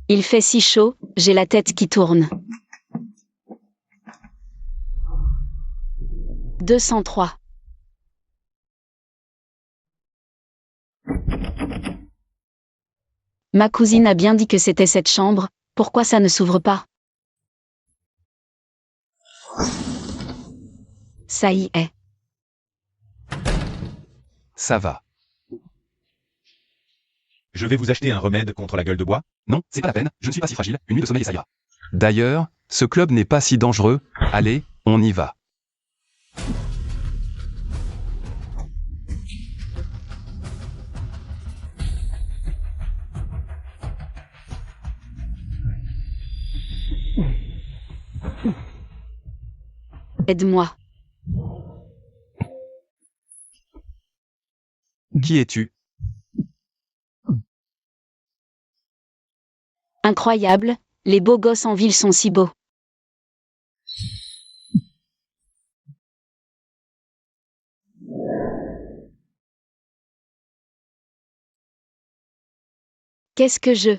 Il fait si chaud, j'ai la tête qui tourne. 203. Ma cousine a bien dit que c'était cette chambre, pourquoi ça ne s'ouvre pas? Ça y est. Ça va. Je vais vous acheter un remède contre la gueule de bois. Non, c'est pas la peine, je ne suis pas si fragile, une nuit de sommeil et ça ira. D'ailleurs, ce club n'est pas si dangereux, allez, on y va. Aide-moi. Qui es-tu? Incroyable, les beaux gosses en ville sont si beaux. Qu'est-ce que je...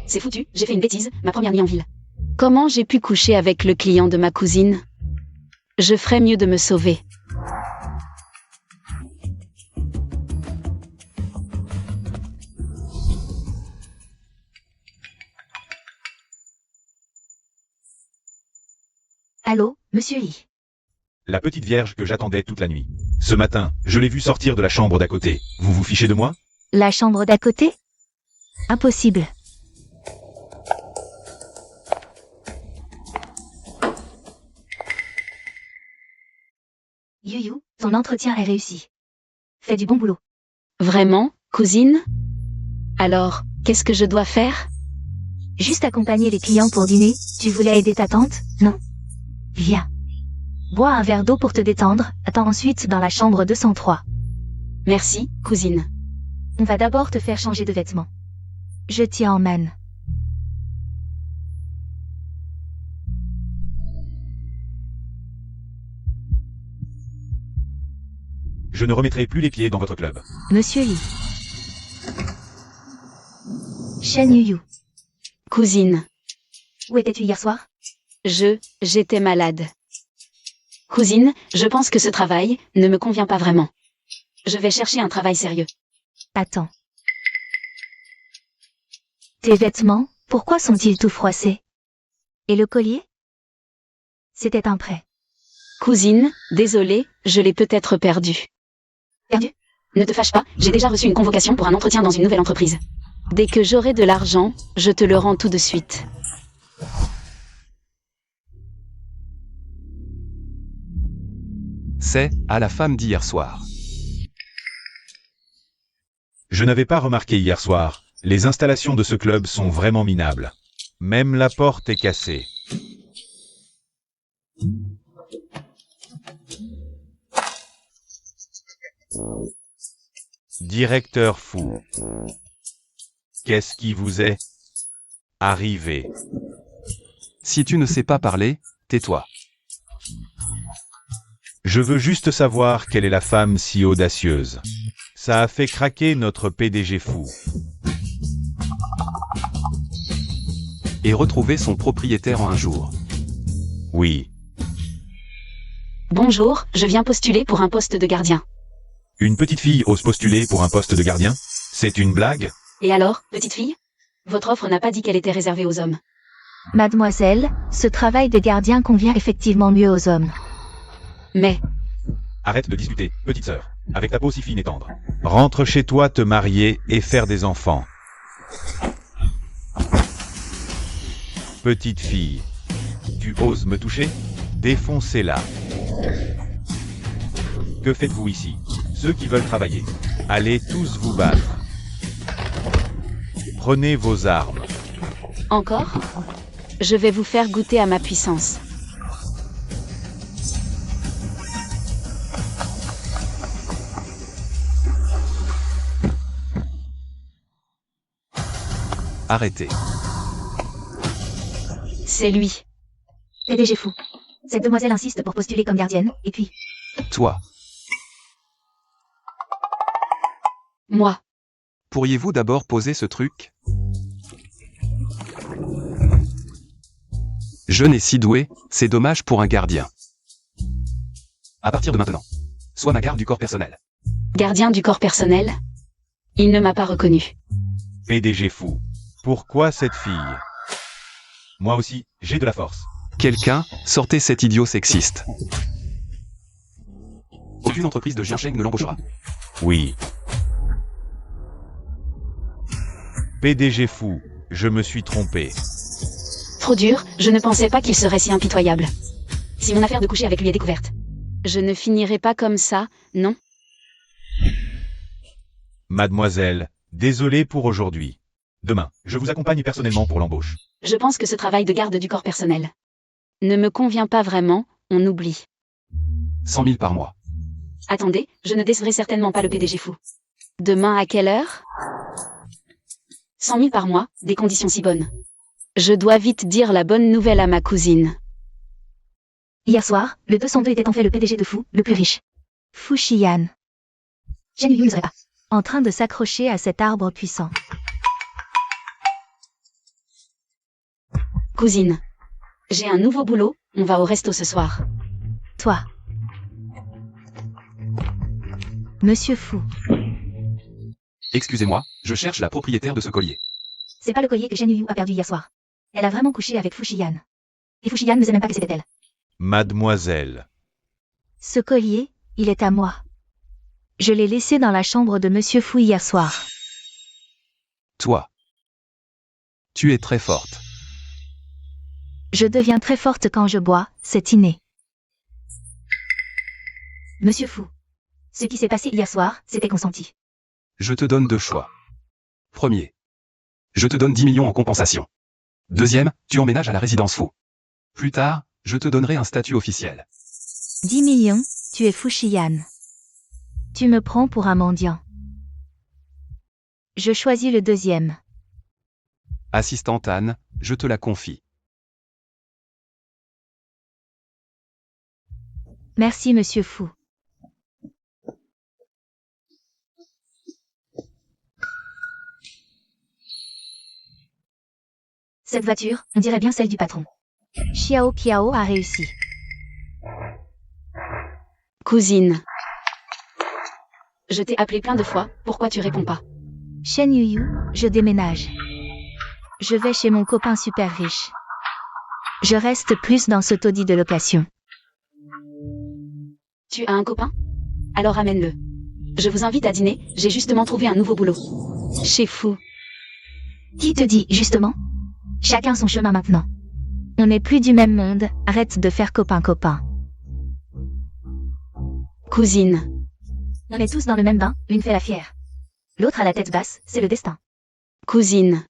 C'est foutu, j'ai fait une bêtise, ma première nuit en ville. Comment j'ai pu coucher avec le client de ma cousine? Je ferais mieux de me sauver. Allô, monsieur Yi. La petite vierge que j'attendais toute la nuit. Ce matin, je l'ai vue sortir de la chambre d'à côté. Vous vous fichez de moi? La chambre d'à côté? Impossible. Yuyu, ton entretien est réussi. Fais du bon boulot. Vraiment, cousine? Alors, qu'est-ce que je dois faire? Juste accompagner les clients pour dîner, tu voulais aider ta tante, non? Viens. Bois un verre d'eau pour te détendre, attends ensuite dans la chambre 203. Merci, cousine. On va d'abord te faire changer de vêtements. Je t'y emmène. Je ne remettrai plus les pieds dans votre club. Monsieur Yi. Shen Yuyu. Cousine. Où étais-tu hier soir? J'étais malade. Cousine, je pense que ce travail ne me convient pas vraiment. Je vais chercher un travail sérieux. Attends. Tes vêtements, pourquoi sont-ils tout froissés? Et le collier? C'était un prêt. Cousine, désolée, je l'ai peut-être perdu. Perdu? Ne te fâche pas, j'ai déjà reçu une convocation pour un entretien dans une nouvelle entreprise. Dès que j'aurai de l'argent, je te le rends tout de suite. C'est à la femme d'hier soir. Je n'avais pas remarqué hier soir, les installations de ce club sont vraiment minables. Même la porte est cassée. Directeur fou. Qu'est-ce qui vous est arrivé? Si tu ne sais pas parler, tais-toi. Je veux juste savoir quelle est la femme si audacieuse. Ça a fait craquer notre PDG fou. Et retrouver son propriétaire en un jour. Oui. Bonjour, je viens postuler pour un poste de gardien. Une petite fille ose postuler pour un poste de gardien? C'est une blague? Et alors, petite fille? Votre offre n'a pas dit qu'elle était réservée aux hommes. Mademoiselle, ce travail de gardien convient effectivement mieux aux hommes. Mais, Arrête de discuter, petite sœur, avec ta peau si fine et tendre. Rentre chez toi te marier et faire des enfants. Petite fille, tu oses me toucher? Défoncez-la. Que faites-vous ici? Ceux qui veulent travailler, allez tous vous battre. Prenez vos armes. encore? Je vais vous faire goûter à ma puissance. Arrêtez. C'est lui. PDG fou. Cette demoiselle insiste pour postuler comme gardienne, et puis... Toi. Moi. Pourriez-vous d'abord poser ce truc? Jeune et si doué, c'est dommage pour un gardien. À partir de maintenant, sois ma garde du corps personnel. Gardien du corps personnel. Il ne m'a pas reconnu. PDG fou. Pourquoi cette fille? Moi aussi, j'ai de la force. Quelqu'un, sortez cet idiot sexiste. Aucune entreprise de Jiansheng ne l'embauchera. Oui. PDG fou, je me suis trompé. Trop dur, je ne pensais pas qu'il serait si impitoyable. Si mon affaire de coucher avec lui est découverte. Je ne finirai pas comme ça, non? Mademoiselle, désolé pour aujourd'hui. Demain, je vous accompagne personnellement pour l'embauche. Je pense que ce travail de garde du corps personnel ne me convient pas vraiment, on oublie. 100 000 par mois. Attendez, je ne décevrai certainement pas le PDG fou. Demain à quelle heure? 100 000 par mois, des conditions si bonnes. Je dois vite dire la bonne nouvelle à ma cousine. Hier soir, le 202 était en fait le PDG de Fou, le plus riche. Fu Xian. Shen Yuyu ne serait pas en train de s'accrocher à cet arbre puissant. Cousine. J'ai un nouveau boulot, on va au resto ce soir. Toi. Monsieur Fou. Excusez-moi, je cherche la propriétaire de ce collier. C'est pas le collier que Shen Yuyu a perdu hier soir. Elle a vraiment couché avec Fu Xian. Et Fu Xian ne sait même pas que c'était elle. Mademoiselle. Ce collier, il est à moi. Je l'ai laissé dans la chambre de Monsieur Fu hier soir. Toi. Tu es très forte. Je deviens très forte quand je bois, c'est inné. Monsieur Fu. Ce qui s'est passé hier soir, c'était consenti. Je te donne 2 choix. Premier. Je te donne 10 millions en compensation. Deuxième, tu emménages à la résidence Fou. Plus tard, je te donnerai un statut officiel. 10 millions, tu es Fu Xian. Tu me prends pour un mendiant. Je choisis le deuxième. Assistante Anne, je te la confie. Merci Monsieur Fu. Cette voiture, on dirait bien celle du patron. Xiao Piao a réussi. Cousine. Je t'ai appelé plein de fois, pourquoi tu réponds pas? Shen Yuyu, je déménage. Je vais chez mon copain super riche. Je reste plus dans ce taudis de location. Tu as un copain? Alors amène-le. Je vous invite à dîner, j'ai justement trouvé un nouveau boulot. Chez Fou. Qui te dit, justement? Chacun son chemin maintenant. On n'est plus du même monde, arrête de faire copain-copain. Cousine. On est tous dans le même bain, l'une fait la fière. L'autre a la tête basse, c'est le destin. Cousine.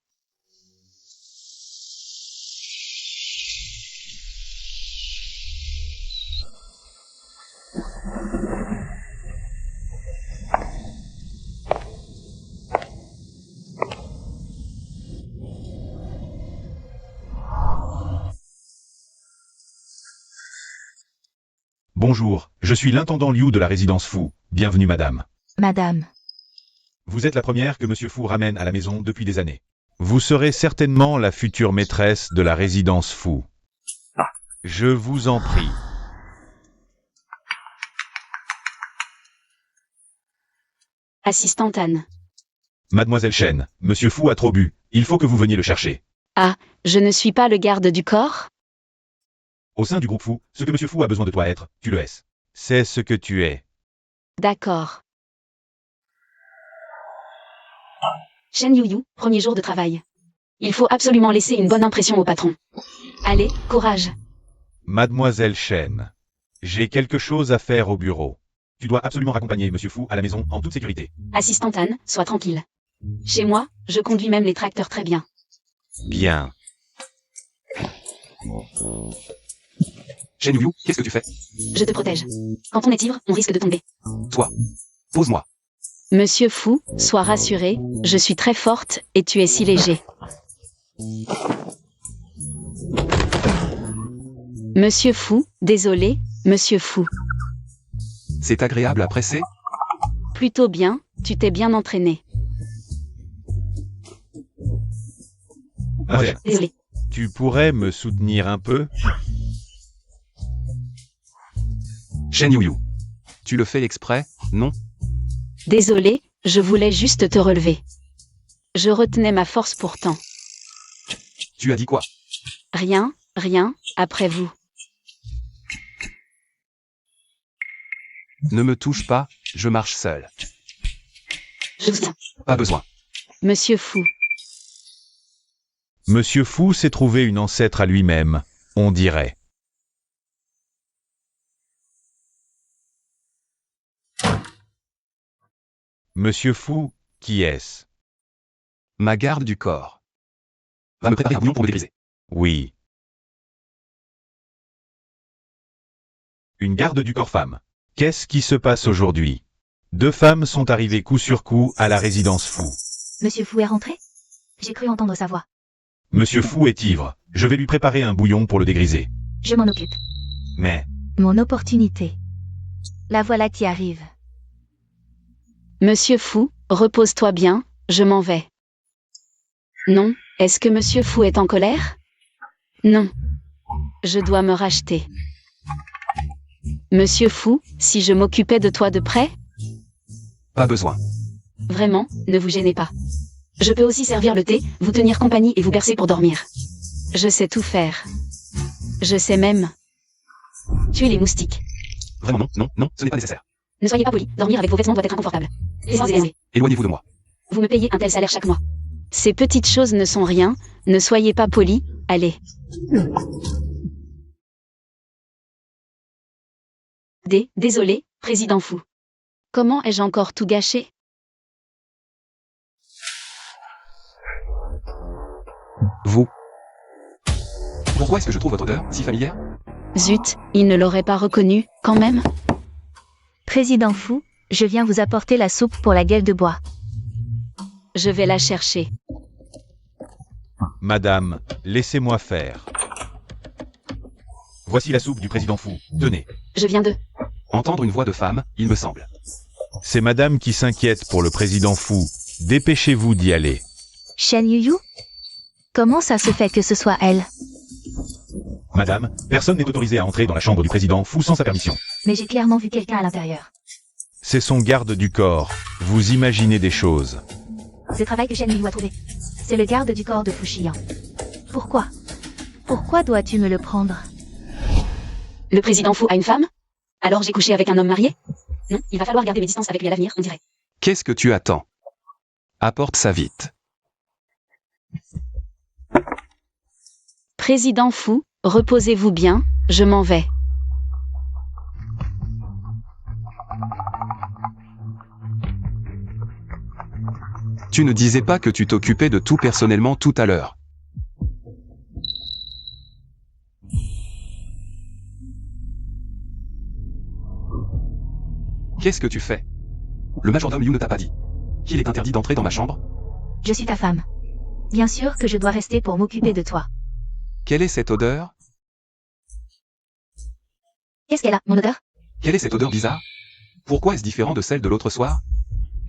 Bonjour, je suis l'intendant Liu de la résidence Fou. Bienvenue madame. Madame. Vous êtes la première que Monsieur Fou ramène à la maison depuis des années. Vous serez certainement la future maîtresse de la résidence Fou. Je vous en prie. Assistante Anne. Mademoiselle Chen, Monsieur Fou a trop bu. Il faut que vous veniez le chercher. Ah, je ne suis pas le garde du corps? Au sein du groupe Fou, ce que Monsieur Fou a besoin de toi être, tu le es. C'est ce que tu es. D'accord. Shen Yuyu, premier jour de travail. Il faut absolument laisser une bonne impression au patron. Allez, courage. Mademoiselle Chen, j'ai quelque chose à faire au bureau. Tu dois absolument raccompagner Monsieur Fou à la maison en toute sécurité. Assistante Anne, sois tranquille. Chez moi, je conduis même les tracteurs très bien. Bien. Shen Yuyu, qu'est-ce que tu fais? Je te protège. Quand on est ivre, on risque de tomber. Toi. Pose-moi. Monsieur Fou, sois rassuré, je suis très forte, et tu es si léger. Monsieur Fou, désolé, Monsieur Fou. C'est agréable à presser? Plutôt bien, tu t'es bien entraîné. Ouais. Désolé. Tu pourrais me soutenir un peu? Shen Yu. Tu le fais exprès, non? Désolé, je voulais juste te relever. Je retenais ma force pourtant. Tu as dit quoi? Rien, rien, après vous. Ne me touche pas, je marche seul. Je vous tiens. Pas besoin. Monsieur Fou. Monsieur Fou s'est trouvé une ancêtre à lui-même, on dirait. Monsieur Fou, qui est-ce? Ma garde du corps. Va me préparer un bouillon pour me dégriser. Oui. Une garde du corps femme. Qu'est-ce qui se passe aujourd'hui? Deux femmes sont arrivées coup sur coup à la résidence Fou. Monsieur Fou est rentré? J'ai cru entendre sa voix. Monsieur Fou est ivre. Je vais lui préparer un bouillon pour le dégriser. Je m'en occupe. Mais, Mon opportunité. La voilà qui arrive. Monsieur Fou, repose-toi bien, je m'en vais. Non, est-ce que Monsieur Fou est en colère? Non. Je dois me racheter. Monsieur Fou, si je m'occupais de toi de près? Pas besoin. Vraiment, ne vous gênez pas. Je peux aussi servir le thé, vous tenir compagnie et vous bercer pour dormir. Je sais tout faire. Je sais même tuer les moustiques. Vraiment non, non, non, ce n'est pas nécessaire. Ne soyez pas poli, dormir avec vos vêtements doit être inconfortable. Laissez-moi élever. Éloignez-vous de moi. Vous me payez un tel salaire chaque mois. Ces petites choses ne sont rien, ne soyez pas poli, allez. Désolé, président Fou. Comment ai-je encore tout gâché? Vous. Pourquoi est-ce que je trouve votre odeur si familière? Zut, il ne l'aurait pas reconnu, quand même. Président Fou, je viens vous apporter la soupe pour la gueule de bois. Je vais la chercher. madame, laissez-moi faire. Voici la soupe du président Fou. Tenez. Je viens de... Entendre une voix de femme, il me semble. C'est madame qui s'inquiète pour le président Fou. Dépêchez-vous d'y aller. Shen Yu? Comment ça se fait que ce soit elle? Madame, personne n'est autorisé à entrer dans la chambre du président Fou sans sa permission. Mais j'ai clairement vu quelqu'un à l'intérieur. C'est son garde du corps. Vous imaginez des choses. C'est le travail que Shen Yu a trouvé. C'est le garde du corps de Fu Xian. Pourquoi? Pourquoi dois-tu me le prendre? Le président Fou a une femme? Alors j'ai couché avec un homme marié? Non, il va falloir garder mes distances avec lui à l'avenir, on dirait. Qu'est-ce que tu attends? Apporte ça vite. Président Fou, reposez-vous bien, je m'en vais. Tu ne disais pas que tu t'occupais de tout personnellement tout à l'heure. Qu'est-ce que tu fais? Le majordome Liu ne t'a pas dit qu'il est interdit d'entrer dans ma chambre? Je suis ta femme. Bien sûr que je dois rester pour m'occuper de toi. Quelle est cette odeur? Qu'est-ce qu'elle a, mon odeur? Quelle est cette odeur bizarre? Pourquoi est-ce différent de celle de l'autre soir?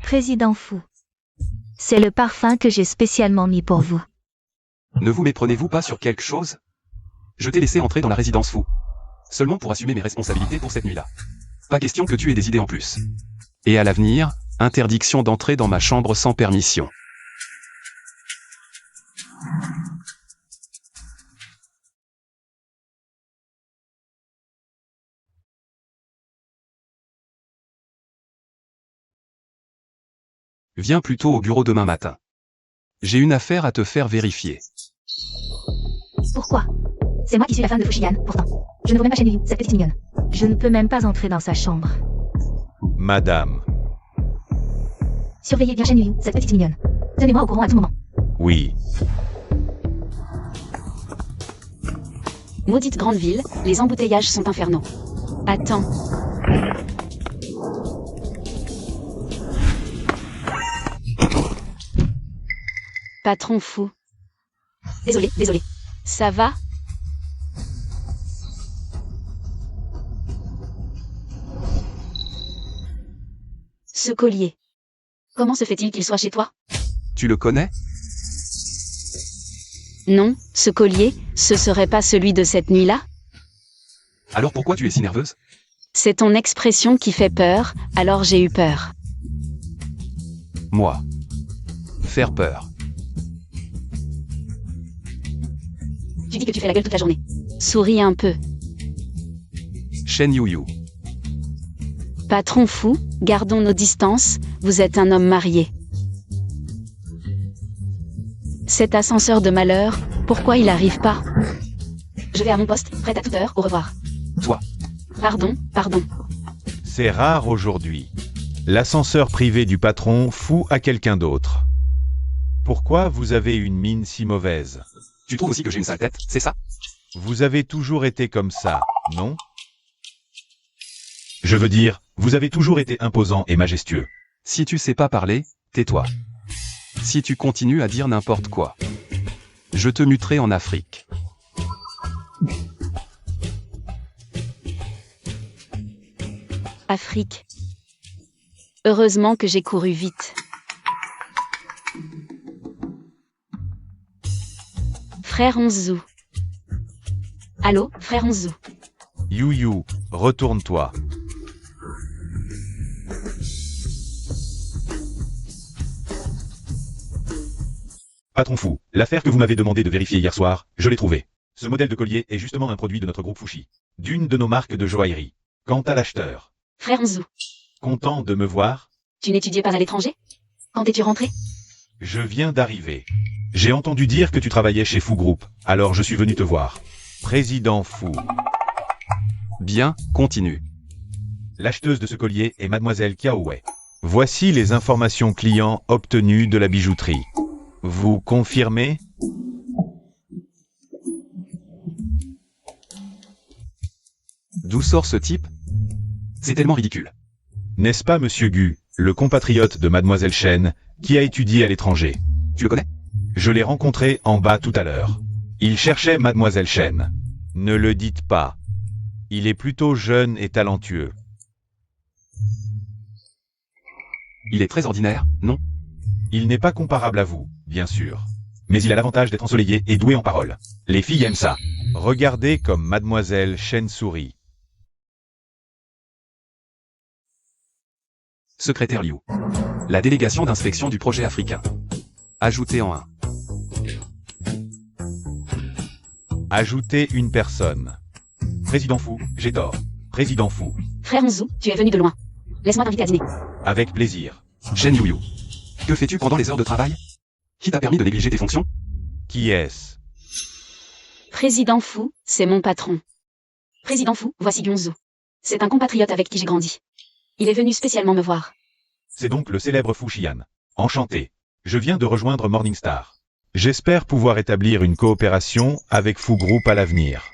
Président Fou. C'est le parfum que j'ai spécialement mis pour vous. Ne vous méprenez-vous pas sur quelque chose? Je t'ai laissé entrer dans la résidence Fou. Seulement pour assumer mes responsabilités pour cette nuit-là. Pas question que tu aies des idées en plus. Et à l'avenir, interdiction d'entrer dans ma chambre sans permission. Viens plutôt au bureau demain matin. J'ai une affaire à te faire vérifier. Pourquoi? C'est moi qui suis la femme de Fu Xian, pourtant. Je ne vois même pas Shen Yu, cette petite mignonne. Je ne peux même pas entrer dans sa chambre. Madame. Surveillez bien Shen Yu, cette petite mignonne. Tenez-moi au courant à tout moment. Oui. Maudite grande ville, les embouteillages sont infernaux. Attends. Patron Fou. Désolé. Ça va? Ce collier. Comment se fait-il qu'il soit chez toi? Tu le connais? Non, ce collier, ce serait pas celui de cette nuit-là? Alors pourquoi tu es si nerveuse? C'est ton expression qui fait peur, alors j'ai eu peur. Moi. Faire peur. Tu dis que tu fais la gueule toute la journée. Souris un peu. Shen Yu. Patron fou, gardons nos distances, vous êtes un homme marié. Cet ascenseur de malheur, pourquoi il arrive pas? Je vais à mon poste, prête à toute heure, au revoir. Toi. Pardon. C'est rare aujourd'hui. L'ascenseur privé du patron fout à quelqu'un d'autre. Pourquoi vous avez une mine si mauvaise? Tu trouves aussi que j'ai une sale tête, c'est ça? Vous avez toujours été comme ça, non? Je veux dire, vous avez toujours été imposant et majestueux. Si tu sais pas parler, tais-toi. Si tu continues à dire n'importe quoi, je te muterai en Afrique. Afrique. Heureusement que j'ai couru vite. Frère Onzu. Allô, frère Onzu. Yu, retourne-toi. Patron fou, l'affaire que vous m'avez demandé de vérifier hier soir, je l'ai trouvée. Ce modèle de collier est justement un produit de notre groupe Fushi, d'une de nos marques de joaillerie. Quant à l'acheteur, Frère Onzu. content de me voir, Tu n'étudiais pas à l'étranger? Quand es-tu rentré? je viens d'arriver. J'ai entendu dire que tu travaillais chez Fu Group, alors je suis venu te voir. Président Fu. Bien, continue. L'acheteuse de ce collier est Mademoiselle Kiaowei. Voici les informations clients obtenues de la bijouterie. Vous confirmez? D'où sort ce type? C'est tellement ridicule. N'est-ce pas Monsieur Gu, le compatriote de Mademoiselle Chen, qui a étudié à l'étranger? Tu le connais? Je l'ai rencontré en bas tout à l'heure. Il cherchait Mademoiselle Chen. Ne le dites pas. Il est plutôt jeune et talentueux. Il est très ordinaire, non? Il n'est pas comparable à vous, bien sûr. Mais il a l'avantage d'être ensoleillé et doué en parole. Les filles aiment ça. Regardez comme Mademoiselle Chen sourit. Secrétaire Liu. La délégation d'inspection du projet africain. Ajouté en 1. Ajoutez une personne. Président Fou, j'ai tort. Président Fou. Frère Onzu, tu es venu de loin. Laisse-moi t'inviter à dîner. Avec plaisir. Shen Yu. Que fais-tu pendant les heures de travail? Qui t'a permis de négliger tes fonctions? Qui est-ce? Président Fou, c'est mon patron. Président Fou, voici Gyonzu. C'est un compatriote avec qui j'ai grandi. Il est venu spécialement me voir. C'est donc le célèbre Fu Xian. Enchanté. Je viens de rejoindre Morningstar. J'espère pouvoir établir une coopération avec Fu Group à l'avenir.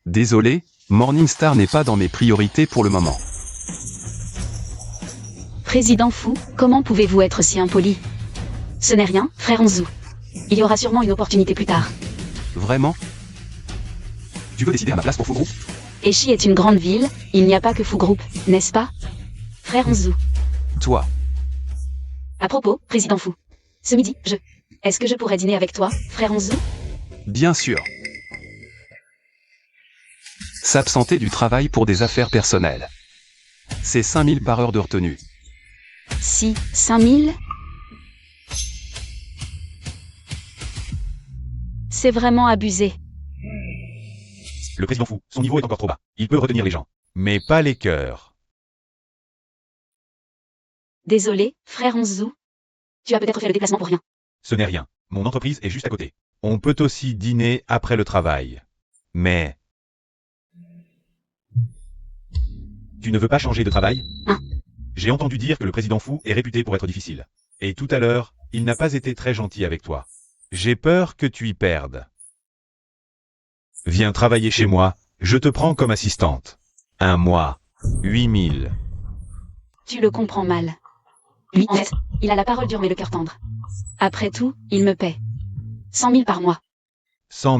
Désolé, Morningstar n'est pas dans mes priorités pour le moment. Président Fou, comment pouvez-vous être si impoli? Ce n'est rien, frère Onzu. Il y aura sûrement une opportunité plus tard. Vraiment? Tu veux décider à ma place pour Fu Group? Eshi est une grande ville, il n'y a pas que Fu Group, n'est-ce pas? Frère Onzu. Toi. À propos, président Fou. Ce midi, Est-ce que je pourrais dîner avec toi, frère Onzu? Bien sûr. S'absenter du travail pour des affaires personnelles. C'est 5000 par heure de retenue. Si, 5000? C'est vraiment abusé. Le président Fou, son niveau est encore trop bas. Il peut retenir les gens. Mais pas les cœurs. Désolé, frère Onzu. Tu as peut-être fait le déplacement pour rien. Ce n'est rien. Mon entreprise est juste à côté. On peut aussi dîner après le travail. Mais... Tu ne veux pas changer de travail? Hein? J'ai entendu dire que le président Fou est réputé pour être difficile. Et tout à l'heure, il n'a pas été très gentil avec toi. J'ai peur que tu y perdes. Viens travailler chez moi, je te prends comme assistante. Un mois. 8000. Tu le comprends mal. Lui, en fait, il a la parole dure mais le cœur tendre. Après tout, il me paie 100 000 par mois. 100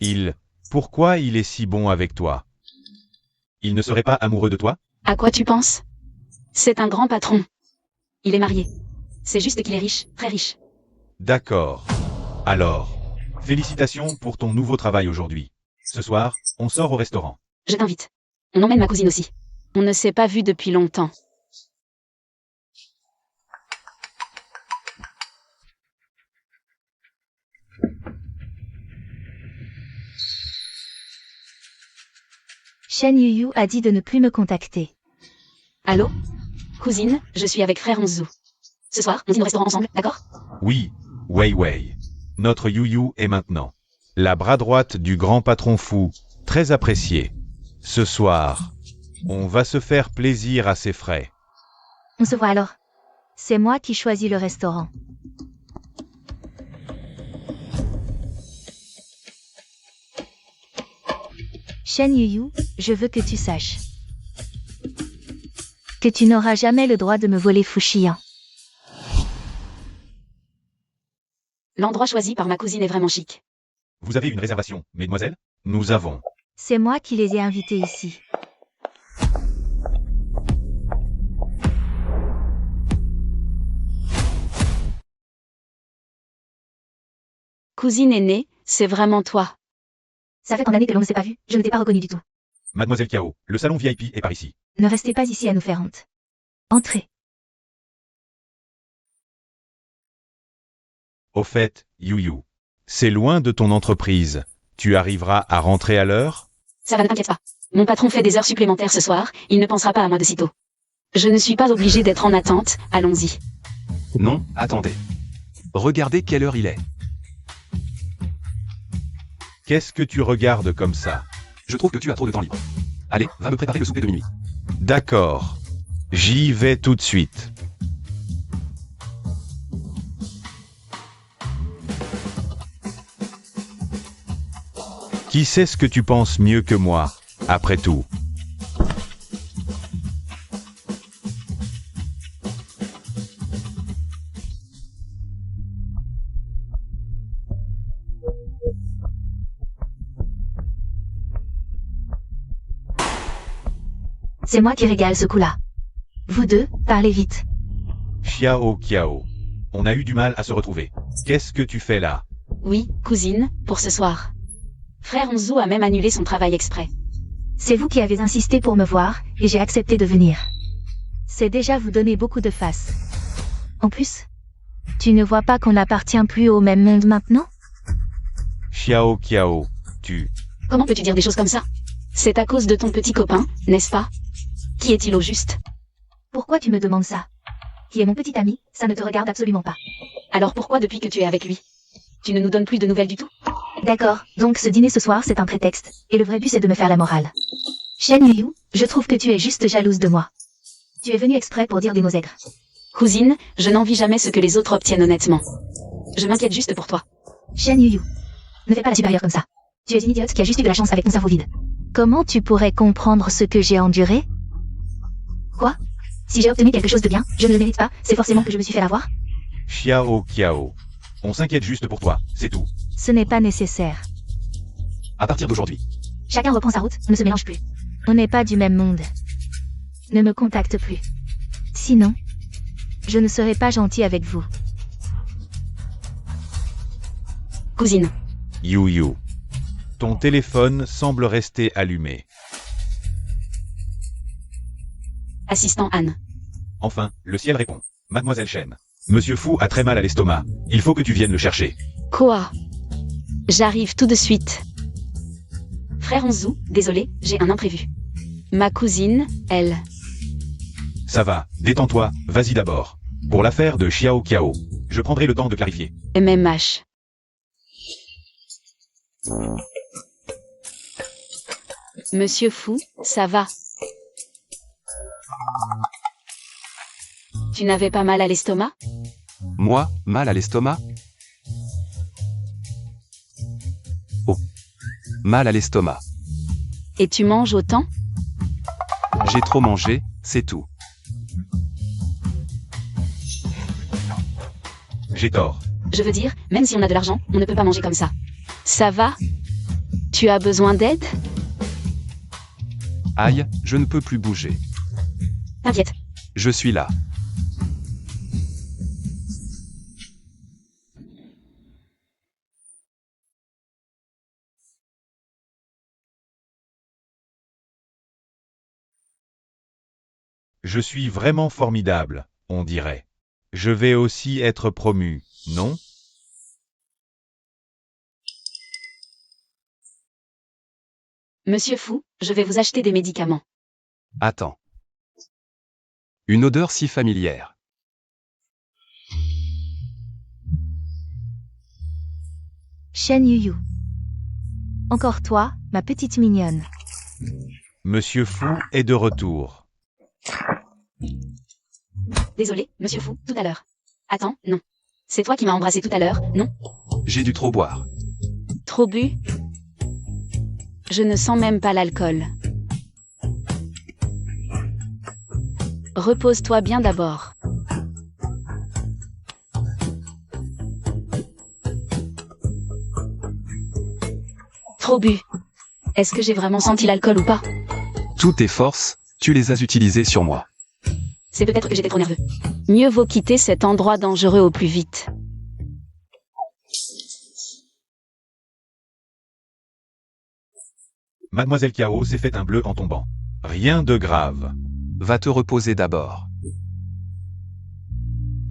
000. Pourquoi il est si bon avec toi? Il ne serait pas amoureux de toi? À quoi tu penses? C'est un grand patron. Il est marié. C'est juste qu'il est riche, très riche. D'accord. Alors, félicitations pour ton nouveau travail aujourd'hui. Ce soir, on sort au restaurant. Je t'invite. On emmène ma cousine aussi. On ne s'est pas vu depuis longtemps. Shen Yuyu a dit de ne plus me contacter. Allô? Cousine, je suis avec frère Onzu. Ce soir, on dîne au restaurant ensemble, d'accord? Oui, Wei Wei. Notre Yuyu est maintenant la bras droite du grand patron fou, très apprécié. Ce soir, on va se faire plaisir à ses frais. On se voit alors. C'est moi qui choisis le restaurant. Shen Yuyu, je veux que tu saches que tu n'auras jamais le droit de me voler Fuxian. L'endroit choisi par ma cousine est vraiment chic. Vous avez une réservation, mesdemoiselles? Nous avons. C'est moi qui les ai invités ici. Cousine aînée, c'est vraiment toi. Ça fait combien d'années que l'on ne s'est pas vu, je ne t'ai pas reconnu du tout. Mademoiselle Kiao, le salon VIP est par ici. Ne restez pas ici à nous faire honte. Entrez. Au fait, Yuyu, c'est loin de ton entreprise. Tu arriveras à rentrer à l'heure? Ça va, ne t'inquiète pas. Mon patron fait des heures supplémentaires ce soir, il ne pensera pas à moi de sitôt. Je ne suis pas obligée d'être en attente, allons-y. Non, attendez. Regardez quelle heure il est. Qu'est-ce que tu regardes comme ça? Je trouve que tu as trop de temps libre. Allez, va me préparer le souper de minuit. D'accord. J'y vais tout de suite. Qui sait ce que tu penses mieux que moi, après tout? C'est moi qui régale ce coup-là. Vous deux, parlez vite. Xiao Kiao. On a eu du mal à se retrouver. Qu'est-ce que tu fais là? Oui, cousine, pour ce soir. Frère Onzu a même annulé son travail exprès. C'est vous qui avez insisté pour me voir, et j'ai accepté de venir. C'est déjà vous donner beaucoup de face. En plus, tu ne vois pas qu'on n'appartient plus au même monde maintenant? Xiao Kiao, Comment peux-tu dire des choses comme ça? C'est à cause de ton petit copain, n'est-ce pas? Qui est-il au juste? Pourquoi tu me demandes ça? Qui est mon petit ami, ça ne te regarde absolument pas. Alors pourquoi depuis que tu es avec lui, tu ne nous donnes plus de nouvelles du tout? D'accord, donc ce dîner ce soir c'est un prétexte, et le vrai but c'est de me faire la morale. Shen Yuyu, je trouve que tu es juste jalouse de moi. Tu es venue exprès pour dire des mots aigres. Cousine, je n'envie jamais ce que les autres obtiennent honnêtement. Je m'inquiète juste pour toi. Shen Yuyu, ne fais pas la supérieure comme ça. Tu es une idiote qui a juste eu de la chance avec ton cerveau vide. Comment tu pourrais comprendre ce que j'ai enduré? Quoi? Si j'ai obtenu quelque chose de bien, je ne le mérite pas, c'est forcément que je me suis fait avoir? Xiao Kiao. On s'inquiète juste pour toi, c'est tout. Ce n'est pas nécessaire. À partir d'aujourd'hui. Chacun reprend sa route, on ne se mélange plus. On n'est pas du même monde. Ne me contacte plus. Sinon, je ne serai pas gentil avec vous. Cousine. Yuyu. Ton téléphone semble rester allumé. Assistant Anne. Enfin, le ciel répond. Mademoiselle Chen. Monsieur Fou a très mal à l'estomac. Il faut que tu viennes le chercher. Quoi? J'arrive tout de suite. Frère Onzu, désolé, j'ai un imprévu. Ma cousine, elle. Ça va, détends-toi, vas-y d'abord. Pour l'affaire de Xiao Kiao, je prendrai le temps de clarifier. MMH. Monsieur Fou, ça va? Tu n'avais pas mal à l'estomac? Moi, mal à l'estomac? Oh. Mal à l'estomac. Et tu manges autant? J'ai trop mangé, c'est tout. J'ai tort. Je veux dire, même si on a de l'argent, on ne peut pas manger comme ça. Ça va? Tu as besoin d'aide? Aïe, je ne peux plus bouger. T'inquiète. Je suis là. Je suis vraiment formidable, on dirait. Je vais aussi être promu, non? Monsieur Fou, je vais vous acheter des médicaments. Attends. Une odeur si familière. Shen Yuyu. Encore toi, ma petite mignonne. Monsieur Fou est de retour. Désolé, monsieur Fou, tout à l'heure. Attends, non. C'est toi qui m'as embrassé tout à l'heure, non? J'ai dû trop boire. Trop bu? Je ne sens même pas l'alcool. Repose-toi bien d'abord. Trop bu. Est-ce que j'ai vraiment senti l'alcool ou pas? Toutes tes forces, tu les as utilisées sur moi. C'est peut-être que j'étais trop nerveux. Mieux vaut quitter cet endroit dangereux au plus vite. Mademoiselle Kao s'est fait un bleu en tombant. Rien de grave. Va te reposer d'abord.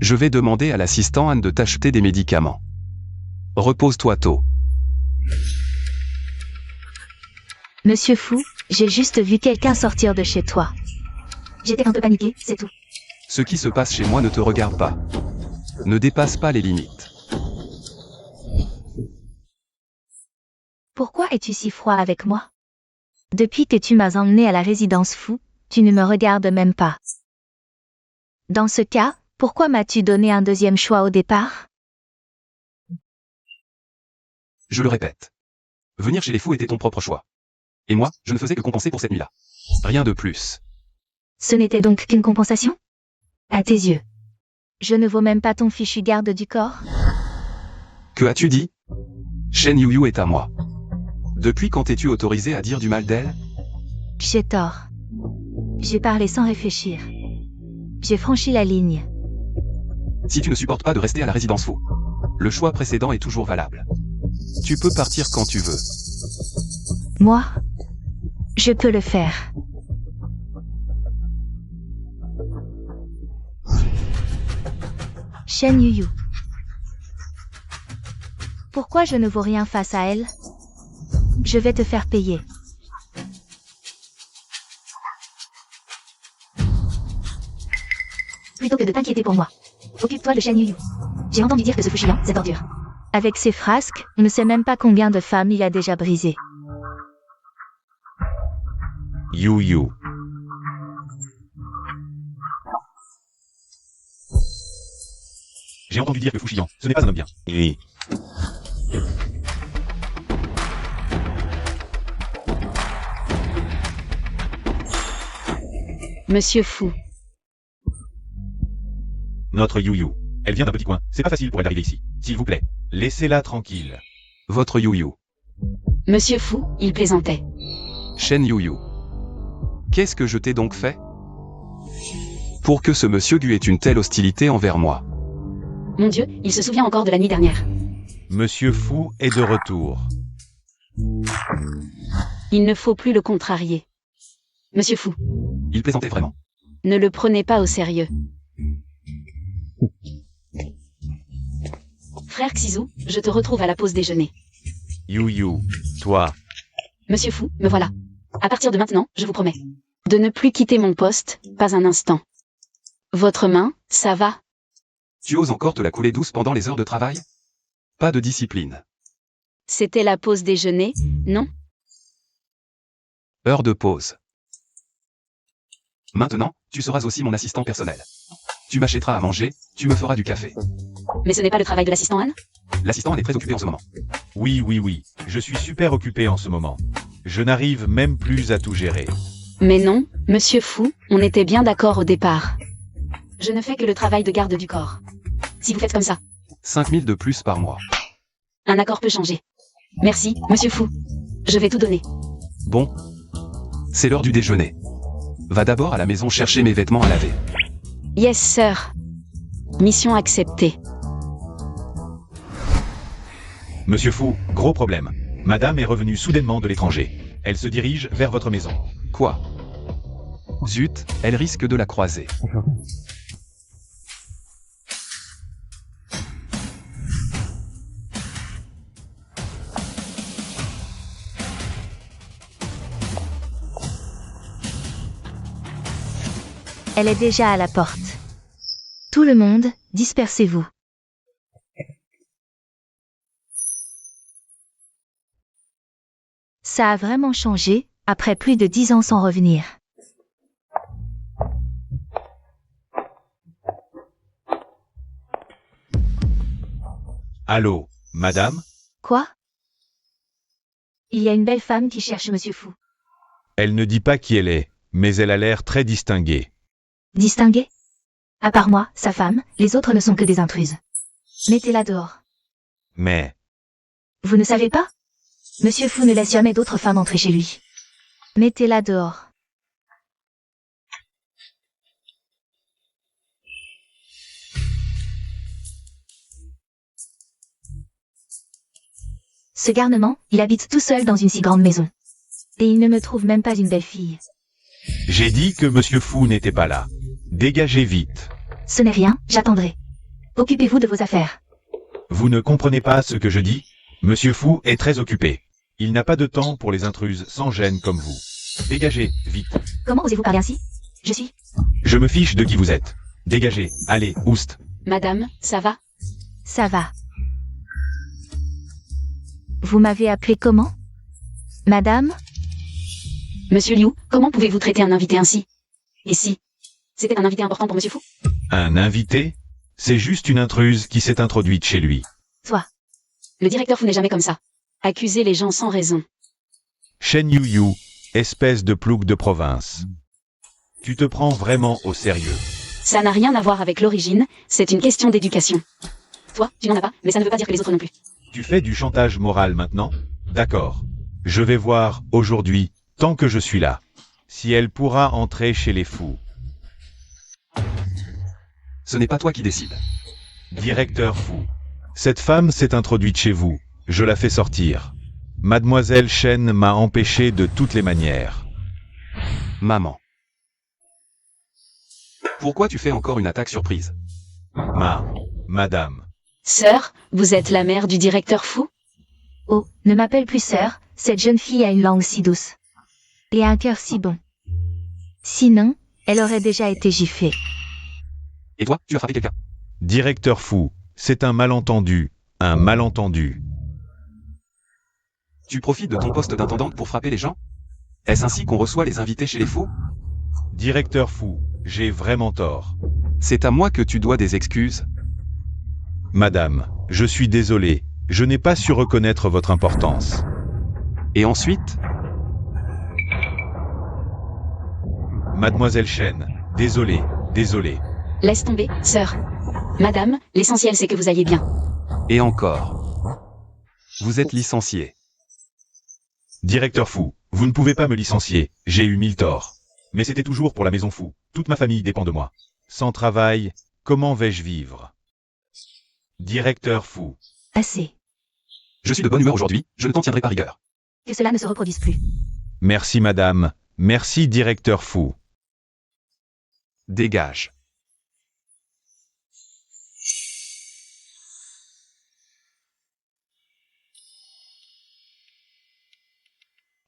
Je vais demander à l'assistant Anne de t'acheter des médicaments. Repose-toi tôt. Monsieur Fou, j'ai juste vu quelqu'un sortir de chez toi. J'étais un peu paniquée, c'est tout. Ce qui se passe chez moi ne te regarde pas. Ne dépasse pas les limites. Pourquoi es-tu si froid avec moi? Depuis que tu m'as emmené à la résidence Fou, tu ne me regardes même pas. Dans ce cas, pourquoi m'as-tu donné un deuxième choix au départ? Je le répète. Venir chez les fous était ton propre choix. Et moi, je ne faisais que compenser pour cette nuit-là. Rien de plus. Ce n'était donc qu'une compensation? À tes yeux. Je ne vaux même pas ton fichu garde du corps? Que as-tu dit? Shen Yuyu est à moi. Depuis quand t'es-tu autorisé à dire du mal d'elle? J'ai tort. J'ai parlé sans réfléchir. J'ai franchi la ligne. Si tu ne supportes pas de rester à la résidence fou, le choix précédent est toujours valable. Tu peux partir quand tu veux. Moi, je peux le faire. Shen Yuyu. Pourquoi je ne vaux rien face à elle? Je vais te faire payer. Plutôt que de t'inquiéter pour moi, occupe-toi de Shen Yuyu. J'ai entendu dire que ce Fushiyan, cette ordure. Avec ses frasques, on ne sait même pas combien de femmes il a déjà brisées. Yuyu. J'ai entendu dire que Fushiyan, ce n'est pas un homme bien. Oui. Monsieur Fou. Notre Yuyu. Elle vient d'un petit coin. C'est pas facile pour elle d'arriver ici. S'il vous plaît, laissez-la tranquille. Votre Yuyu. Monsieur Fou, il plaisantait. Shen Yuyu. Qu'est-ce que je t'ai donc fait? Pour que ce monsieur Gu ait une telle hostilité envers moi. Mon Dieu, il se souvient encore de la nuit dernière. Monsieur Fou est de retour. Il ne faut plus le contrarier. Monsieur Fou, Il plaisantait vraiment. ne le prenez pas au sérieux. Frère Xizou, je te retrouve à la pause déjeuner. Yuyu, toi. Monsieur Fou, me voilà. À partir de maintenant, je vous promets de ne plus quitter mon poste, pas un instant. Votre main, ça va? Tu oses encore te la couler douce pendant les heures de travail? Pas de discipline. C'était la pause déjeuner, non? Heure de pause. Maintenant, tu seras aussi mon assistant personnel. Tu m'achèteras à manger, tu me feras du café. Mais ce n'est pas le travail de l'assistant Anne? L'assistant Anne est très occupé en ce moment. Oui. Je suis super occupé en ce moment. Je n'arrive même plus à tout gérer. Mais non, monsieur Fou, on était bien d'accord au départ. Je ne fais que le travail de garde du corps. Si vous faites comme ça, 5 000 de plus par mois. Un accord peut changer. Merci, monsieur Fou. Je vais tout donner. Bon. C'est l'heure du déjeuner. Va d'abord à la maison chercher mes vêtements à laver. Yes, sir. Mission acceptée. Monsieur Fou, gros problème. Madame est revenue soudainement de l'étranger. Elle se dirige vers votre maison. Quoi? Zut, elle risque de la croiser. Elle est déjà à la porte. Tout le monde, dispersez-vous. Ça a vraiment changé, après plus de 10 ans sans revenir. Allô, madame? Quoi? Il y a une belle femme qui cherche Monsieur Fou. Elle ne dit pas qui elle est, mais elle a l'air très distinguée. Distinguée? À part moi, sa femme, les autres ne sont que des intruses. Mettez-la dehors. Mais, Vous ne savez pas? Monsieur Fou ne laisse jamais d'autres femmes entrer chez lui. Mettez-la dehors. Ce garnement, il habite tout seul dans une si grande maison. Et il ne me trouve même pas une belle fille. j'ai dit que monsieur Fou n'était pas là. Dégagez vite. Ce n'est rien, j'attendrai. Occupez-vous de vos affaires. Vous ne comprenez pas ce que je dis? Monsieur Fou est très occupé. Il n'a pas de temps pour les intruses sans gêne comme vous. Dégagez, vite. Comment osez-vous parler ainsi? Je suis... Je me fiche de qui vous êtes. Dégagez, allez, oust. Madame, ça va? Ça va. Vous m'avez appelé comment? Madame? Monsieur Liu, comment pouvez-vous traiter un invité ainsi? Et si c'était un invité important pour monsieur Fou? Un invité? C'est juste une intruse qui s'est introduite chez lui. Toi. Le directeur Fou n'est jamais comme ça. Accuser les gens sans raison. Shen Yu, espèce de plouc de province. Tu te prends vraiment au sérieux. Ça n'a rien à voir avec l'origine, c'est une question d'éducation. Toi, tu n'en as pas, mais ça ne veut pas dire que les autres non plus. Tu fais du chantage moral maintenant? D'accord. Je vais voir, aujourd'hui, tant que je suis là, si elle pourra entrer chez les fous. Ce n'est pas toi qui décides. Directeur Fou. Cette femme s'est introduite chez vous. Je la fais sortir. Mademoiselle Shen m'a empêché de toutes les manières. Maman. Pourquoi tu fais encore une attaque surprise? Madame. Sœur, vous êtes la mère du directeur Fou? Oh, ne m'appelle plus sœur, cette jeune fille a une langue si douce. Et un cœur si bon. Sinon, elle aurait déjà été giflée. Et toi, tu as frappé quelqu'un? Directeur Fou, c'est un malentendu. Un malentendu. Tu profites de ton poste d'intendante pour frapper les gens? Est-ce ainsi qu'on reçoit les invités chez les fous? Directeur Fou, j'ai vraiment tort. C'est à moi que tu dois des excuses. Madame, je suis désolé. Je n'ai pas su reconnaître votre importance. Et ensuite? Mademoiselle Shen, désolé. Laisse tomber, sœur. Madame, l'essentiel c'est que vous alliez bien. Et encore. Vous êtes licencié. Directeur Fou, vous ne pouvez pas me licencier, j'ai eu 1000 torts. Mais c'était toujours pour la maison Fou, toute ma famille dépend de moi. Sans travail, comment vais-je vivre? Directeur Fou. Assez. Je suis de bonne humeur aujourd'hui, je ne t'en tiendrai pas rigueur. Que cela ne se reproduise plus. Merci madame, merci directeur Fou. Dégage.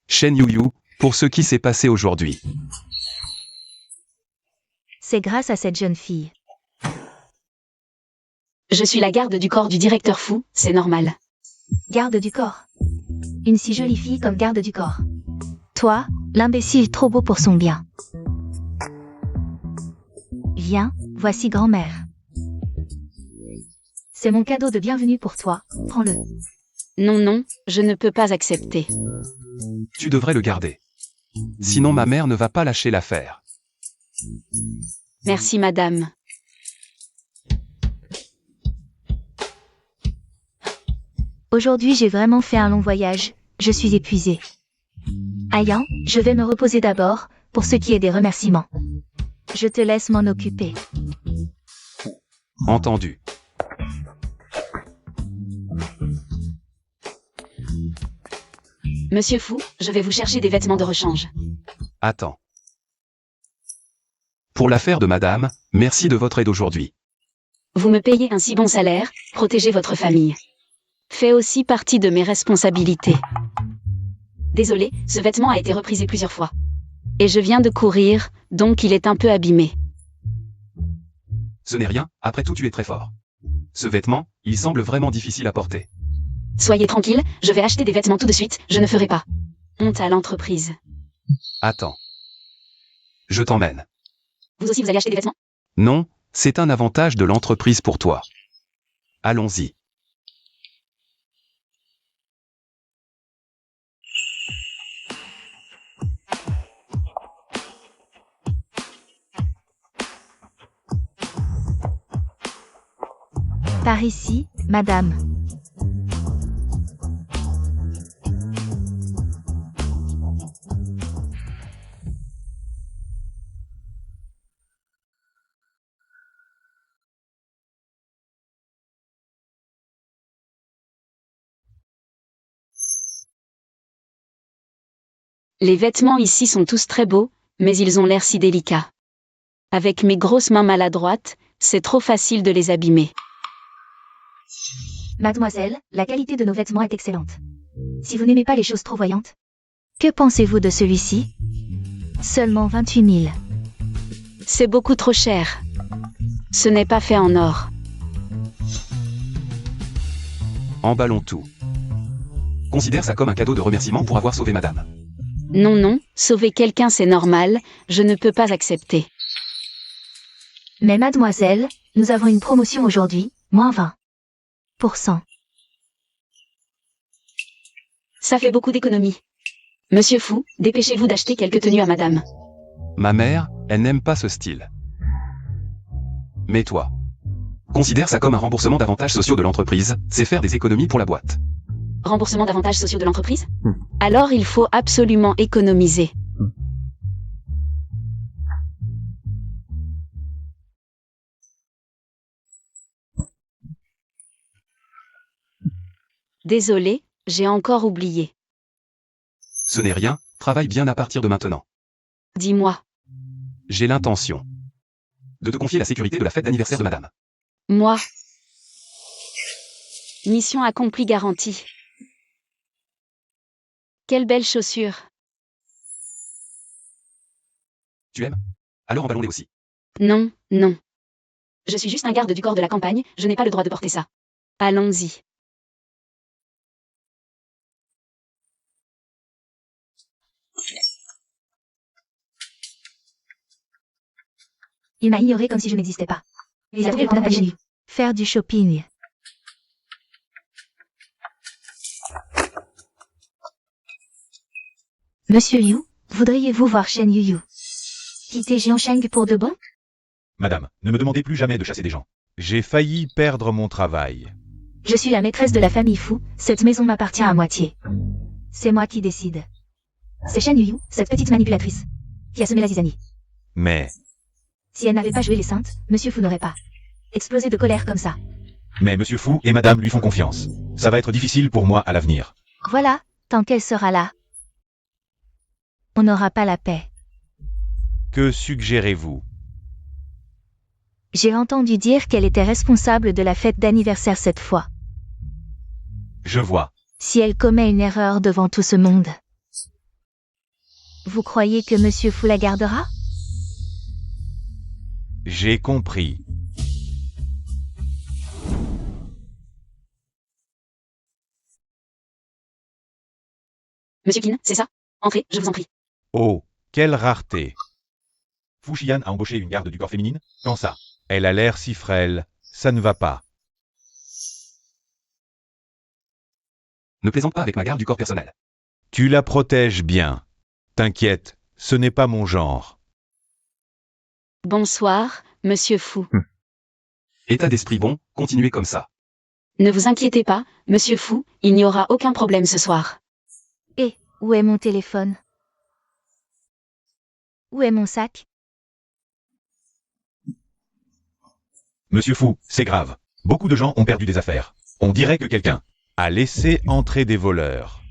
Shen Yu, pour ce qui s'est passé aujourd'hui. C'est grâce à cette jeune fille. Je suis la garde du corps du directeur Fou, c'est normal. Garde du corps. Une si jolie fille comme garde du corps. Toi, l'imbécile trop beau pour son bien. Viens, voici grand-mère. C'est mon cadeau de bienvenue pour toi, prends-le. Non, je ne peux pas accepter. Tu devrais le garder. Sinon ma mère ne va pas lâcher l'affaire. Merci madame. Aujourd'hui, j'ai vraiment fait un long voyage. Je suis épuisée. Ayan, je vais me reposer d'abord, pour ce qui est des remerciements. Je te laisse m'en occuper. Entendu. Monsieur Fu, je vais vous chercher des vêtements de rechange. Attends. Pour l'affaire de madame, merci de votre aide aujourd'hui. Vous me payez un si bon salaire, protégez votre famille. Fait aussi partie de mes responsabilités. Désolé, ce vêtement a été reprisé plusieurs fois. Et je viens de courir, donc il est un peu abîmé. Ce n'est rien, après tout tu es très fort. Ce vêtement, il semble vraiment difficile à porter. Soyez tranquille, je vais acheter des vêtements tout de suite, je ne ferai pas. Honte à l'entreprise. Attends. Je t'emmène. Vous aussi vous allez acheter des vêtements? Non, c'est un avantage de l'entreprise pour toi. Allons-y. Par ici, madame. Les vêtements ici sont tous très beaux, mais ils ont l'air si délicats. Avec mes grosses mains maladroites, c'est trop facile de les abîmer. Mademoiselle, la qualité de nos vêtements est excellente. Si vous n'aimez pas les choses trop voyantes. Que pensez-vous de celui-ci? Seulement 28 000. C'est beaucoup trop cher. Ce n'est pas fait en or. Emballons tout. Considère ça comme un cadeau de remerciement pour avoir sauvé madame. Non, non, sauver quelqu'un c'est normal, je ne peux pas accepter. Mais mademoiselle, nous avons une promotion aujourd'hui, moins 20%. Ça fait beaucoup d'économies. Monsieur Fu, dépêchez-vous d'acheter quelques tenues à madame. Ma mère, elle n'aime pas ce style. Mais toi, considère ça comme un remboursement d'avantages sociaux de l'entreprise, c'est faire des économies pour la boîte. Remboursement d'avantages sociaux de l'entreprise? Alors il faut absolument économiser. Désolé, j'ai encore oublié. Ce n'est rien, travaille bien à partir de maintenant. Dis-moi. J'ai l'intention de te confier la sécurité de la fête d'anniversaire de madame. Moi. Mission accomplie garantie. Quelle belle chaussure. Tu aimes? Alors emballons-les aussi. Non, non. Je suis juste un garde du corps de la campagne, je n'ai pas le droit de porter ça. Allons-y. Il m'a ignoré comme si je n'existais pas. Il a trouvé le condamné chez lui. Faire du shopping. Monsieur Yu, voudriez-vous voir Shen Yuyu quitter Jiansheng pour de bon? Madame, ne me demandez plus jamais de chasser des gens. J'ai failli perdre mon travail. Je suis la maîtresse de la famille Fu, cette maison m'appartient à moitié. C'est moi qui décide. C'est Shen Yuyu, cette petite manipulatrice, qui a semé la zizanie. Mais Si elle n'avait pas joué les saintes, Monsieur Fu n'aurait pas explosé de colère comme ça. Monsieur Fu et madame lui font confiance. Ça va être difficile pour moi à l'avenir. Voilà, tant qu'elle sera là, on n'aura pas la paix. Que suggérez-vous? J'ai entendu dire qu'elle était responsable de la fête d'anniversaire cette fois. Je vois. Si elle commet une erreur devant tout ce monde, vous croyez que Monsieur Fu la gardera? J'ai compris. Monsieur Qin, c'est ça? Entrez, je vous en prie. Oh, quelle rareté. Fu Xian a embauché une garde du corps féminine? Quand ça? Elle a l'air si frêle, ça ne va pas. Ne plaisante pas avec ma garde du corps personnel. Tu la protèges bien. T'inquiète, ce n'est pas mon genre. Bonsoir, Monsieur Fu. État d'esprit bon, continuez comme ça. Ne vous inquiétez pas, monsieur Fou, il n'y aura aucun problème ce soir. Et, où est mon téléphone? Où est mon sac? Monsieur Fou, c'est grave. Beaucoup de gens ont perdu des affaires. On dirait que quelqu'un a laissé entrer des voleurs.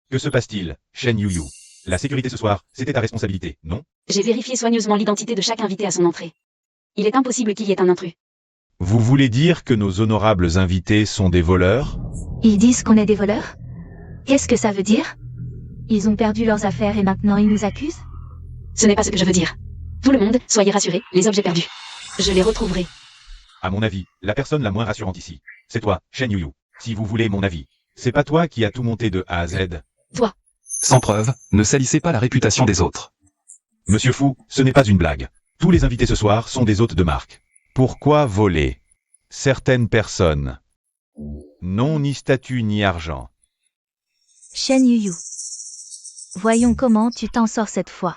Que se passe-t-il, Shen Yuyu? La sécurité ce soir, c'était ta responsabilité, non? J'ai vérifié soigneusement l'identité de chaque invité à son entrée. Il est impossible qu'il y ait un intrus. Vous voulez dire que nos honorables invités sont des voleurs? Ils disent qu'on est des voleurs? Qu'est-ce que ça veut dire? Ils ont perdu leurs affaires et maintenant ils nous accusent? Ce n'est pas ce que je veux dire. Tout le monde, soyez rassurés, les objets perdus. Je les retrouverai. À mon avis, la personne la moins rassurante ici, c'est toi, Shen Yuyu. Si vous voulez mon avis, c'est pas toi qui as tout monté de A à Z. Toi. Sans preuve, ne salissez pas la réputation des autres. Monsieur Fou, ce n'est pas une blague. Tous les invités ce soir sont des hôtes de marque. Pourquoi voler? Certaines personnes n'ont ni statut ni argent. Shen Yuyu. Voyons comment tu t'en sors cette fois.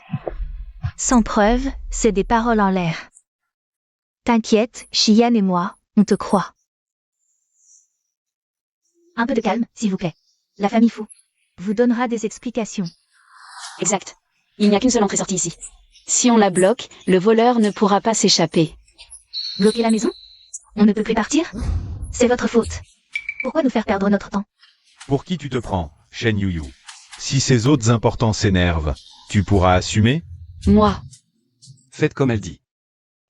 Sans preuve, c'est des paroles en l'air. T'inquiète, Xian et moi, on te croit. Un peu de calme, s'il vous plaît. La famille Fou vous donnera des explications. Exact. Il n'y a qu'une seule entrée-sortie ici. Si on la bloque, le voleur ne pourra pas s'échapper. Bloquer la maison? On ne peut plus partir? C'est votre faute. Pourquoi nous faire perdre notre temps? Pour qui tu te prends, Shen Yuyu? Si ces autres importants s'énervent, tu pourras assumer? Moi. Faites comme elle dit.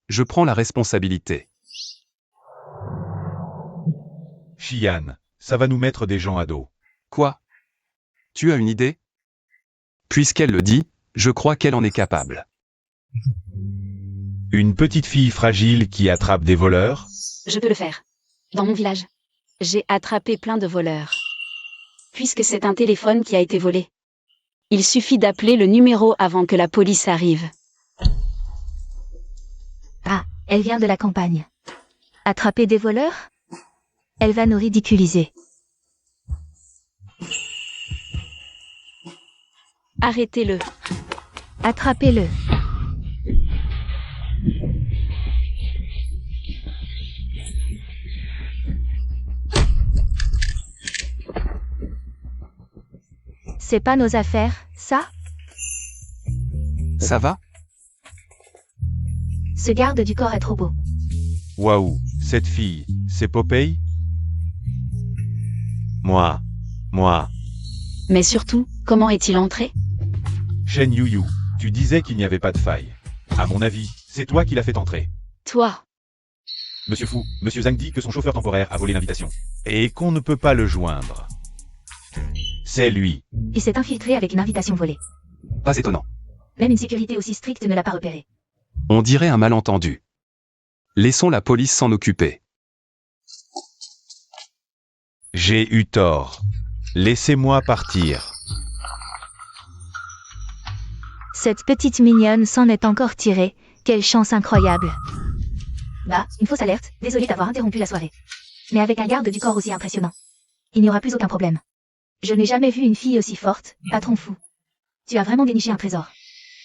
Je prends la responsabilité. Xian, ça va nous mettre des gens à dos. Quoi? Tu as une idée? Puisqu'elle le dit, je crois qu'elle en est capable. Une petite fille fragile qui attrape des voleurs? Je peux le faire. Dans mon village. J'ai attrapé plein de voleurs. Puisque c'est un téléphone qui a été volé. Il suffit d'appeler le numéro avant que la police arrive. Ah, elle vient de la campagne. Attraper des voleurs? Elle va nous ridiculiser. Arrêtez-le. Attrapez-le. C'est pas nos affaires, ça? Ça va? Ce garde du corps est trop beau. Waouh, cette fille, c'est Popeye? Moi. Mais surtout, comment est-il entré? Shen Yuyu, tu disais qu'il n'y avait pas de faille. À mon avis, c'est toi qui l'as fait entrer. Toi. Monsieur Fou, Monsieur Zhang dit que son chauffeur temporaire a volé l'invitation. Et qu'on ne peut pas le joindre. C'est lui. Il s'est infiltré avec une invitation volée. Pas étonnant. Même une sécurité aussi stricte ne l'a pas repéré. On dirait un malentendu. Laissons la police s'en occuper. J'ai eu tort. Laissez-moi partir. Cette petite mignonne s'en est encore tirée. Quelle chance incroyable. Bah, une fausse alerte. Désolé d'avoir interrompu la soirée. Mais avec un garde du corps aussi impressionnant, il n'y aura plus aucun problème. Je n'ai jamais vu une fille aussi forte, patron Fou. Tu as vraiment déniché un trésor.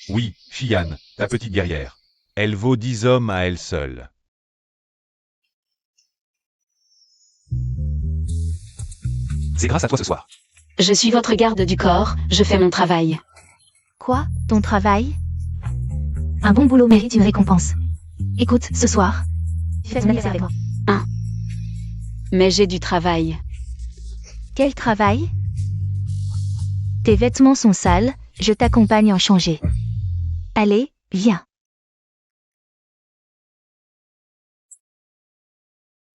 Oui, Xian, ta petite guerrière. Elle vaut 10 hommes à elle seule. C'est grâce à toi ce soir. Je suis votre garde du corps, je fais mon travail. Quoi? Ton travail? Un bon boulot mérite une récompense. Écoute, ce soir, fais ton anniversaire avec moi. Mais j'ai du travail. Quel travail? Tes vêtements sont sales, je t'accompagne en changer. Allez, viens.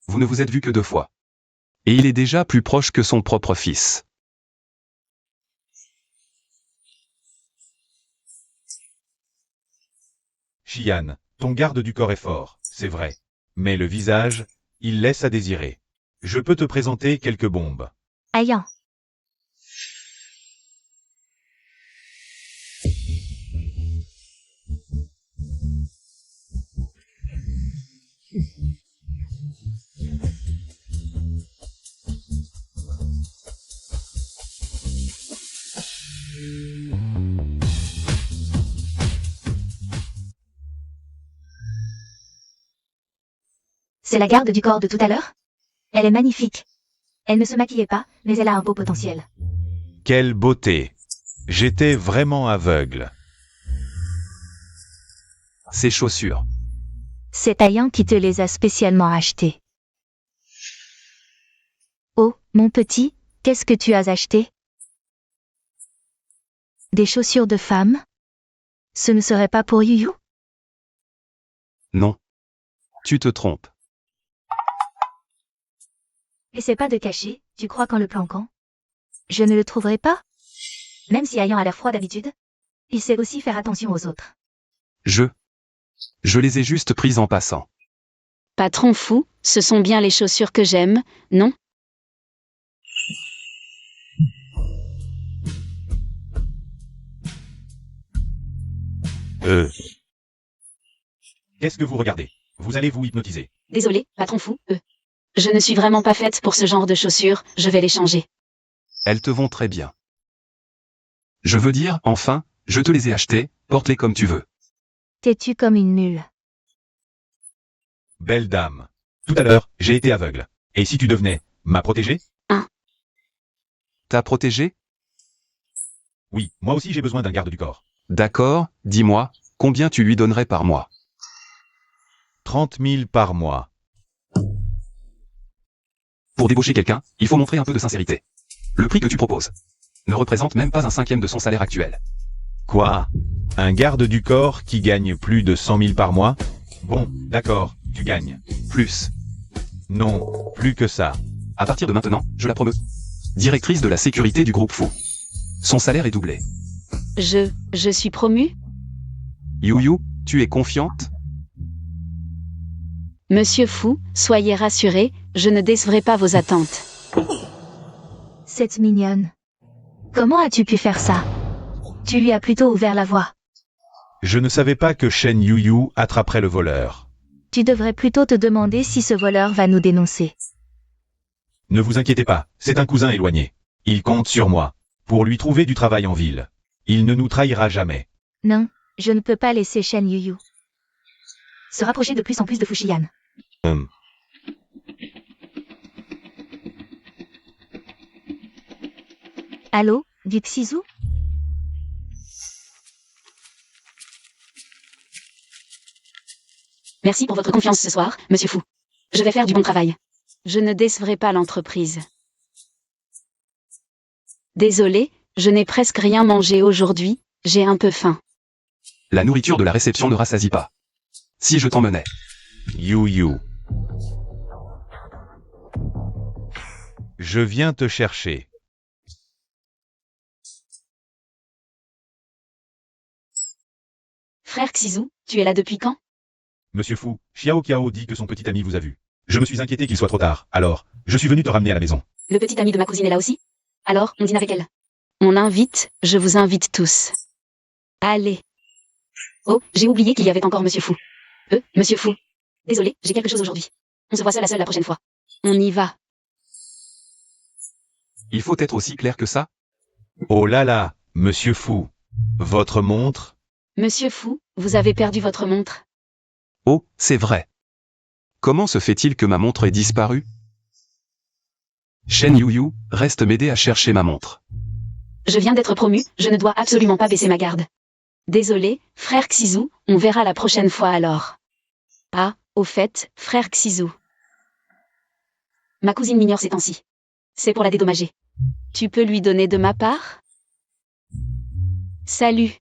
Vous ne vous êtes vu que 2 fois. Et il est déjà plus proche que son propre fils. Xian, ton garde du corps est fort, c'est vrai. Mais le visage, il laisse à désirer. Je peux te présenter quelques bombes. Aïe. C'est la garde du corps de tout à l'heure? Elle est magnifique. Elle ne se maquillait pas, mais elle a un beau potentiel. Quelle beauté. J'étais vraiment aveugle. Ces chaussures. C'est Ayan qui te les a spécialement achetées. Oh, mon petit, qu'est-ce que tu as acheté? Des chaussures de femme? Ce ne serait pas pour Yuyu? Non. Tu te trompes. Essaie pas de cacher, tu crois qu'en le planquant? Je ne le trouverai pas? Même si Ayan a l'air froid d'habitude, il sait aussi faire attention aux autres. Je les ai juste prises en passant. Patron fou, ce sont bien les chaussures que j'aime, non? Qu'est-ce que vous regardez? Vous allez vous hypnotiser. Désolé, patron fou, Je ne suis vraiment pas faite pour ce genre de chaussures, je vais les changer. Elles te vont très bien. Je veux dire, enfin, je te les ai achetées, porte-les comme tu veux. T'es-tu comme une mule? Belle dame. Tout à l'heure, j'ai été aveugle. Et si tu devenais ma protégée? T'as protégé? Oui, moi aussi j'ai besoin d'un garde du corps. D'accord, dis-moi, combien tu lui donnerais par mois? 30 000 par mois. Pour débaucher quelqu'un, il faut montrer un peu de sincérité. Le prix que tu proposes ne représente même pas un cinquième de son salaire actuel. Quoi? Un garde du corps qui gagne plus de 100 000 par mois? Bon, d'accord, tu gagnes. Plus. Non, plus que ça. À partir de maintenant, je la promeux. Directrice de la sécurité du groupe Fou. Son salaire est doublé. Je suis promue? Yuyu, tu es confiante? Monsieur Fou, soyez rassuré, je ne décevrai pas vos attentes. C'est mignonne. Comment as-tu pu faire ça? Tu lui as plutôt ouvert la voie. Je ne savais pas que Shen Yuyu attraperait le voleur. Tu devrais plutôt te demander si ce voleur va nous dénoncer. Ne vous inquiétez pas, c'est un cousin éloigné. Il compte sur moi. Pour lui trouver du travail en ville. Il ne nous trahira jamais. Non, je ne peux pas laisser Shen Yuyu se rapprocher de plus en plus de Fujian. Allô, du Xizu? Merci pour votre confiance ce soir, monsieur Fou. Je vais faire du bon travail. Je ne décevrai pas l'entreprise. Désolé, je n'ai presque rien mangé aujourd'hui, j'ai un peu faim. La nourriture de la réception ne rassasie pas. Si je t'emmenais. Yuyu. Je viens te chercher. Frère Xizu, tu es là depuis quand? Monsieur Fou, Xiao Kiao dit que son petit ami vous a vu. Je me suis inquiété qu'il soit trop tard, alors, je suis venu te ramener à la maison. Le petit ami de ma cousine est là aussi? Alors, on dîne avec elle. On invite, je vous invite tous. Allez. Oh, j'ai oublié qu'il y avait encore monsieur Fou. Monsieur Fou. Désolé, j'ai quelque chose aujourd'hui. On se voit seul à seul la prochaine fois. On y va. Il faut être aussi clair que ça? Oh là là, Monsieur Fou. Votre montre? Monsieur Fou, vous avez perdu votre montre. Oh, c'est vrai. Comment se fait-il que ma montre ait disparu? Shen Yuyu, reste m'aider à chercher ma montre. Je viens d'être promu, je ne dois absolument pas baisser ma garde. Désolé, frère Xizu, on verra la prochaine fois alors. Ah, au fait, frère Xizu. Ma cousine m'ignore ces temps-ci. C'est pour la dédommager. Tu peux lui donner de ma part? Salut.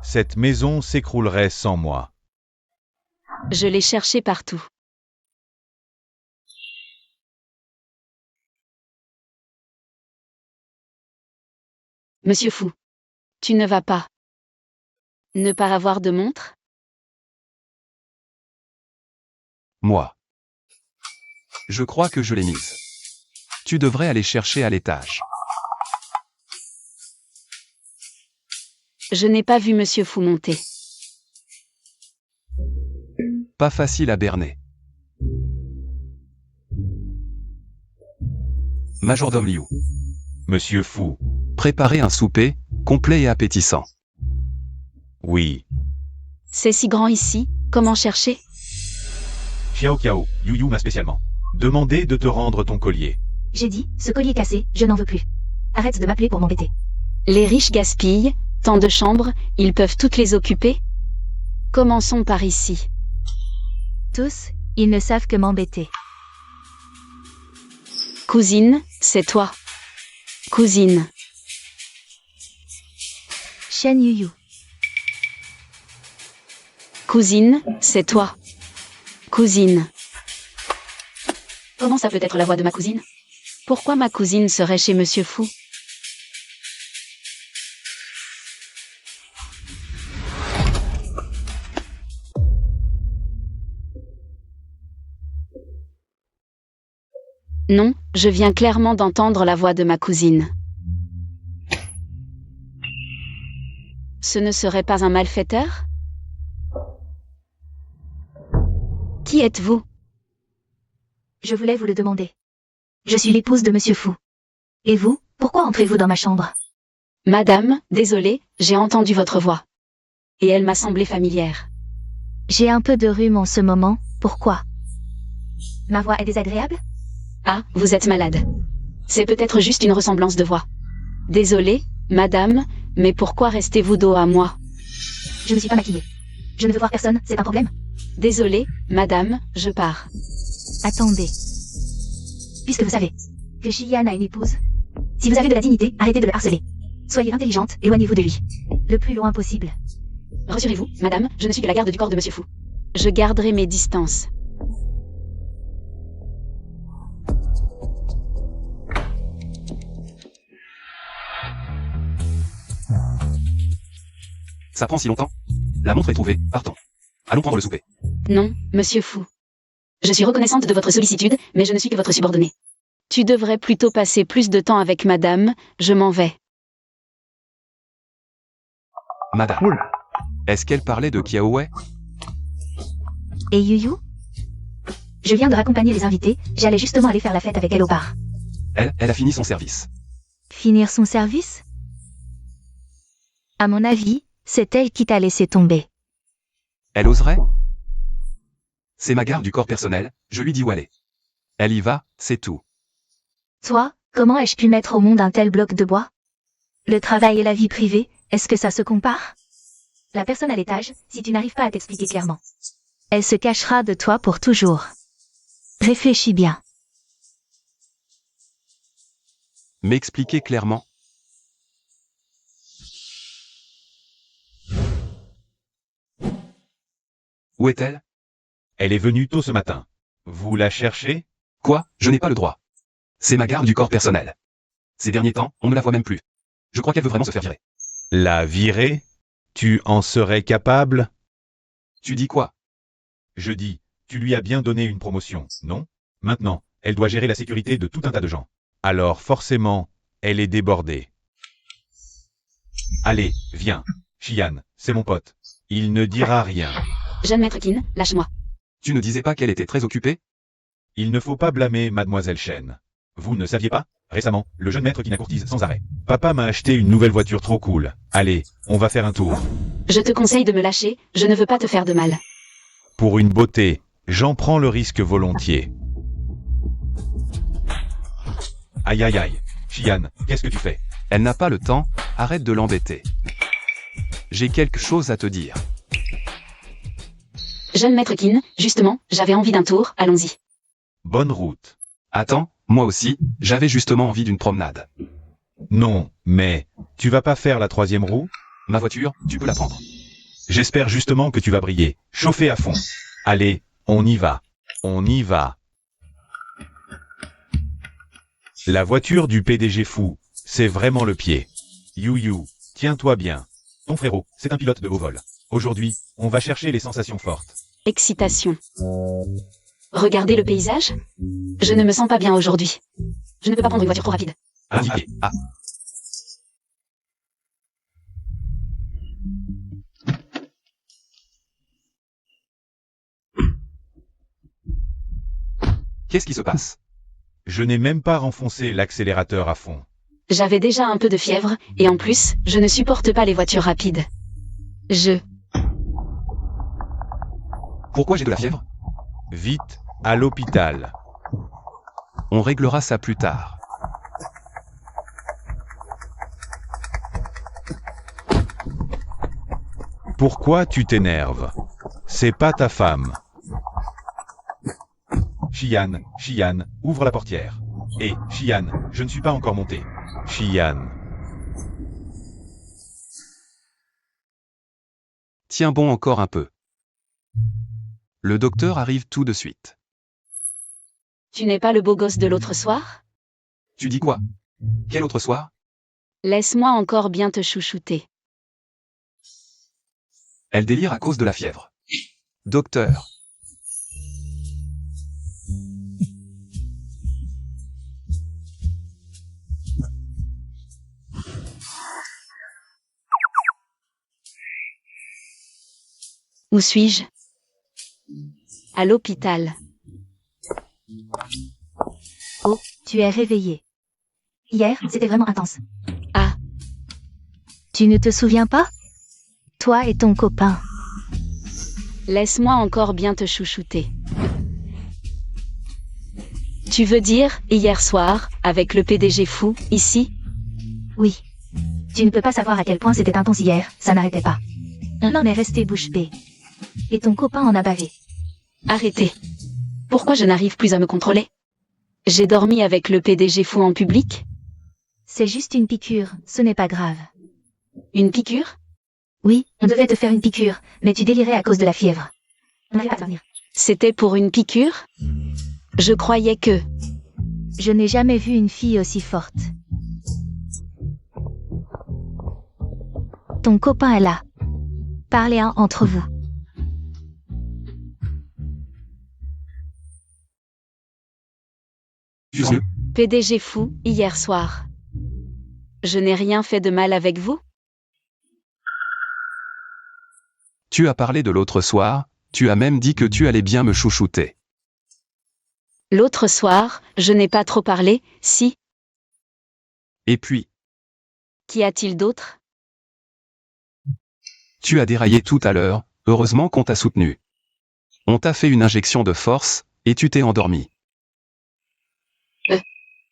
Cette maison s'écroulerait sans moi. Je l'ai cherché partout. Monsieur Fou. Tu ne vas pas. Ne pas avoir de montre? Moi. Je crois que je l'ai mise. Tu devrais aller chercher à l'étage. Je n'ai pas vu monsieur Fou monter. Pas facile à berner. Majordome Liu. Monsieur Fou, Préparer un souper, complet et appétissant. Oui. C'est si grand ici, comment chercher? Xiao Kiao, Yu Yu m'a spécialement demandé de te rendre ton collier. J'ai dit, ce collier cassé, je n'en veux plus. Arrête de m'appeler pour m'embêter. Les riches gaspillent, tant de chambres, ils peuvent toutes les occuper? Commençons par ici. Tous, ils ne savent que m'embêter. Cousine, c'est toi. Cousine. Shen Yuyu. Cousine, c'est toi. Cousine. Comment ça peut être la voix de ma cousine? Pourquoi ma cousine serait chez Monsieur Fou? Non, je viens clairement d'entendre la voix de ma cousine. Ce ne serait pas un malfaiteur? Qui êtes-vous? Je voulais vous le demander. Je suis l'épouse de Monsieur Fou. Et vous, pourquoi entrez-vous dans ma chambre? Madame, désolée, j'ai entendu votre voix. Et elle m'a semblé familière. J'ai un peu de rhume en ce moment, pourquoi? Ma voix est désagréable? Ah, vous êtes malade. C'est peut-être juste une ressemblance de voix. Désolée, madame, mais pourquoi restez-vous dos à moi? Je ne suis pas maquillée. Je ne veux voir personne, c'est un problème? Désolée, madame, je pars. Attendez. Puisque vous savez que Xian a une épouse, si vous avez de la dignité, arrêtez de le harceler. Soyez intelligente, éloignez-vous de lui. Le plus loin possible. Rassurez-vous, madame, je ne suis que la garde du corps de Monsieur Fou. Je garderai mes distances. Ça prend si longtemps? La montre est trouvée, partons. Allons prendre le souper. Non, Monsieur Fou. Je suis reconnaissante de votre sollicitude, mais je ne suis que votre subordonnée. Tu devrais plutôt passer plus de temps avec madame, je m'en vais. Madame. Est-ce qu'elle parlait de Kiaowei? Et Yuyu? Je viens de raccompagner les invités, j'allais justement aller faire la fête avec elle au bar. Elle a fini son service. Finir son service? À mon avis, c'est elle qui t'a laissé tomber. Elle oserait? C'est ma garde du corps personnel, je lui dis où aller. Elle y va, c'est tout. Toi, comment ai-je pu mettre au monde un tel bloc de bois? Le travail et la vie privée, est-ce que ça se compare? La personne à l'étage, si tu n'arrives pas à t'expliquer clairement, elle se cachera de toi pour toujours. Réfléchis bien. M'expliquer clairement. Où est-elle? Elle est venue tôt ce matin. Vous la cherchez? Quoi? Je n'ai pas le droit. C'est ma garde du corps personnel. Ces derniers temps, on ne la voit même plus. Je crois qu'elle veut vraiment se faire virer. La virer? Tu en serais capable? Tu dis quoi? Je dis, tu lui as bien donné une promotion, non? Maintenant, elle doit gérer la sécurité de tout un tas de gens. Alors forcément, elle est débordée. Allez, viens. Xian, c'est mon pote. Il ne dira rien. Jeune maître Qin, lâche-moi. Tu ne disais pas qu'elle était très occupée? Il ne faut pas blâmer Mademoiselle Shen. Vous ne saviez pas? Récemment, le jeune maître qui n'a courtise sans arrêt. Papa m'a acheté une nouvelle voiture trop cool. Allez, on va faire un tour. Je te conseille de me lâcher, je ne veux pas te faire de mal. Pour une beauté, j'en prends le risque volontiers. Aïe aïe aïe. Xian, qu'est-ce que tu fais? Elle n'a pas le temps, arrête de l'embêter. J'ai quelque chose à te dire. Jeune maître Qin, justement, j'avais envie d'un tour, allons-y. Bonne route. Attends, moi aussi, j'avais justement envie d'une promenade. Non, mais, tu vas pas faire la 3e roue? Ma voiture, tu peux la prendre. J'espère justement que tu vas briller. Chauffer à fond. Allez, on y va. On y va. La voiture du PDG fou, c'est vraiment le pied. Yu, tiens-toi bien. Ton frérot, c'est un pilote de haut vol. Aujourd'hui, on va chercher les sensations fortes. Excitation. Regardez le paysage? Je ne me sens pas bien aujourd'hui. Je ne peux pas prendre une voiture trop rapide. Indiqué. Ah. Qu'est-ce qui se passe? Je n'ai même pas renfoncé l'accélérateur à fond. J'avais déjà un peu de fièvre, et en plus, je ne supporte pas les voitures rapides. Pourquoi j'ai de la fièvre? Vite, à l'hôpital. On réglera ça plus tard. Pourquoi tu t'énerves? C'est pas ta femme. Chian, ouvre la portière. Hé, Chian, je ne suis pas encore monté. Chian. Tiens bon encore un peu. Le docteur arrive tout de suite. Tu n'es pas le beau gosse de l'autre soir? Tu dis quoi? Quel autre soir? Laisse-moi encore bien te chouchouter. Elle délire à cause de la fièvre. Docteur. Où suis-je? À l'hôpital. Oh, tu es réveillé. Hier, c'était vraiment intense. Ah. Tu ne te souviens pas? Toi et ton copain. Laisse-moi encore bien te chouchouter. Tu veux dire, hier soir, avec le PDG fou, ici? Oui. Tu ne peux pas savoir à quel point c'était intense hier, ça n'arrêtait pas. Un homme est resté bouche bée. Et ton copain en a bavé. Arrêtez. Pourquoi je n'arrive plus à me contrôler? J'ai dormi avec le PDG fou en public? C'est juste une piqûre, ce n'est pas grave. Une piqûre? Oui, on devait te faire une piqûre, mais tu délirais à cause de la fièvre. On n'arrive pas à dormir. C'était pour une piqûre? Je croyais que... Je n'ai jamais vu une fille aussi forte. Ton copain est là. Parlez-en entre vous. PDG fou, hier soir. Je n'ai rien fait de mal avec vous? Tu as parlé de l'autre soir, tu as même dit que tu allais bien me chouchouter. L'autre soir, je n'ai pas trop parlé, si. Et puis, Qu'y a-t-il d'autre? tu as déraillé tout à l'heure, heureusement qu'on t'a soutenu. On t'a fait une injection de force, et tu t'es endormi.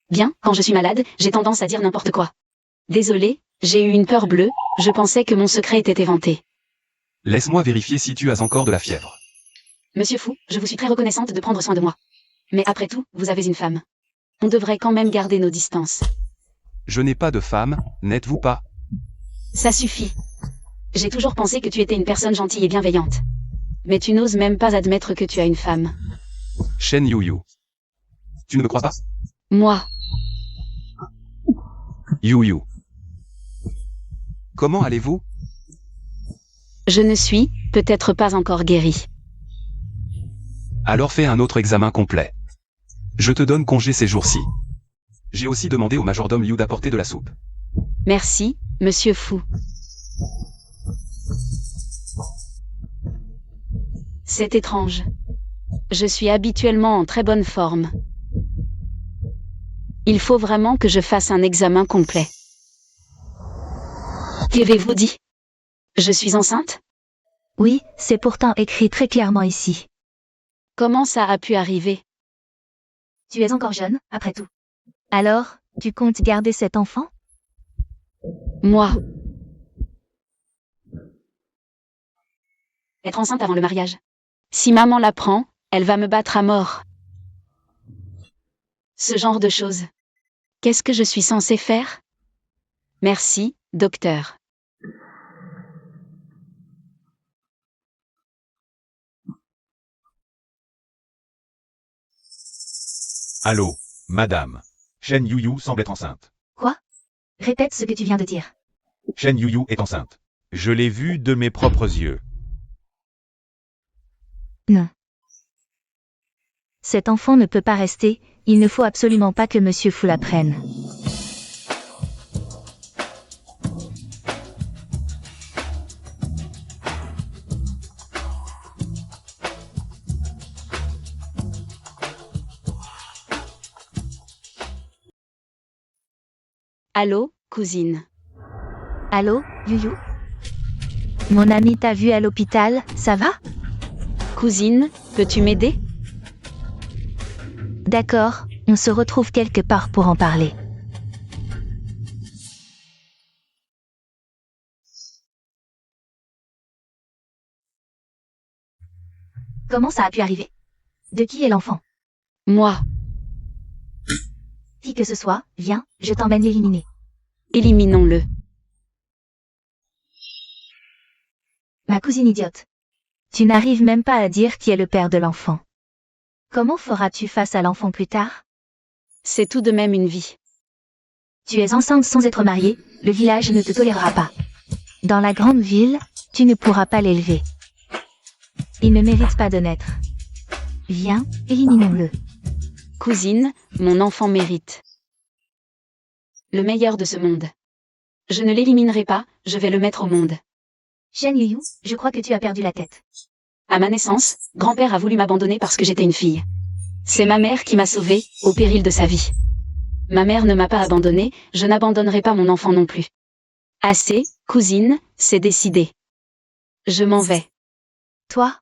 Bien, quand je suis malade, j'ai tendance à dire n'importe quoi. Désolé, j'ai eu une peur bleue, je pensais que mon secret était éventé. Laisse-moi vérifier si tu as encore de la fièvre. Monsieur Fou, je vous suis très reconnaissante de prendre soin de moi. Mais après tout, vous avez une femme. On devrait quand même garder nos distances. Je n'ai pas de femme, n'êtes-vous pas? Ça suffit. J'ai toujours pensé que tu étais une personne gentille et bienveillante. Mais tu n'oses même pas admettre que tu as une femme. Shen Yuyu. Tu ne me crois pas? Moi, Yuyu. Comment allez-vous? je ne suis, peut-être pas encore guérie. Alors fais un autre examen complet. Je te donne congé ces jours-ci. J'ai aussi demandé au majordome Liu d'apporter de la soupe. Merci, monsieur Fou. C'est étrange. Je suis habituellement en très bonne forme. Il faut vraiment que je fasse un examen complet. Qu'avez-vous dit? Je suis enceinte? Oui, c'est pourtant écrit très clairement ici. Comment ça a pu arriver? Tu es encore jeune, après tout. Alors, tu comptes garder cet enfant? Moi. Être enceinte avant le mariage. Si maman l'apprend, elle va me battre à mort. Ce genre de choses. Qu'est-ce que je suis censée faire? Merci, docteur. Allô, madame. Shen Yuyu semble être enceinte. Quoi? Répète ce que tu viens de dire. Shen Yuyu est enceinte. Je l'ai vue de mes propres yeux. Non. Cet enfant ne peut pas rester, il ne faut absolument pas que Monsieur Fou la prenne. Allô, cousine. Allô, Yuyu? Mon ami t'a vu à l'hôpital, ça va? Cousine, peux-tu m'aider? D'accord, on se retrouve quelque part pour en parler. Comment ça a pu arriver? De qui est l'enfant? Moi. Qui que ce soit, viens, je t'emmène l'éliminer. Éliminons-le. Ma cousine idiote. Tu n'arrives même pas à dire qui est le père de l'enfant. Comment feras-tu face à l'enfant plus tard? C'est tout de même une vie. Tu es enceinte sans être mariée, le village ne te tolérera pas. Dans la grande ville, tu ne pourras pas l'élever. Il ne mérite pas de naître. Viens, éliminons-le. Cousine, mon enfant mérite le meilleur de ce monde. Je ne l'éliminerai pas, je vais le mettre au monde. Shen Yuyu, je crois que tu as perdu la tête. À ma naissance, grand-père a voulu m'abandonner parce que j'étais une fille. C'est ma mère qui m'a sauvée, au péril de sa vie. Ma mère ne m'a pas abandonnée, je n'abandonnerai pas mon enfant non plus. Assez, cousine, c'est décidé. Je m'en vais. Toi?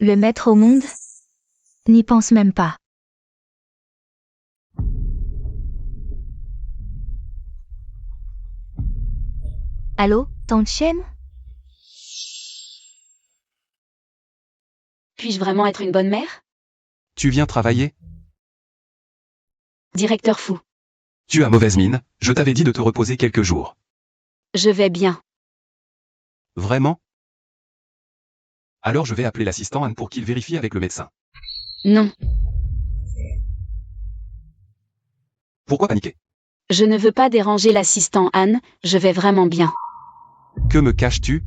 Le mettre au monde? N'y pense même pas. Allô, tante Shen? Puis-je vraiment être une bonne mère? Tu viens travailler? Directeur fou. Tu as mauvaise mine, je t'avais dit de te reposer quelques jours. Je vais bien. Vraiment? Alors je vais appeler l'assistant Anne pour qu'il vérifie avec le médecin. Non, Pourquoi paniquer? je ne veux pas déranger l'assistant Anne, je vais vraiment bien. Que me caches-tu?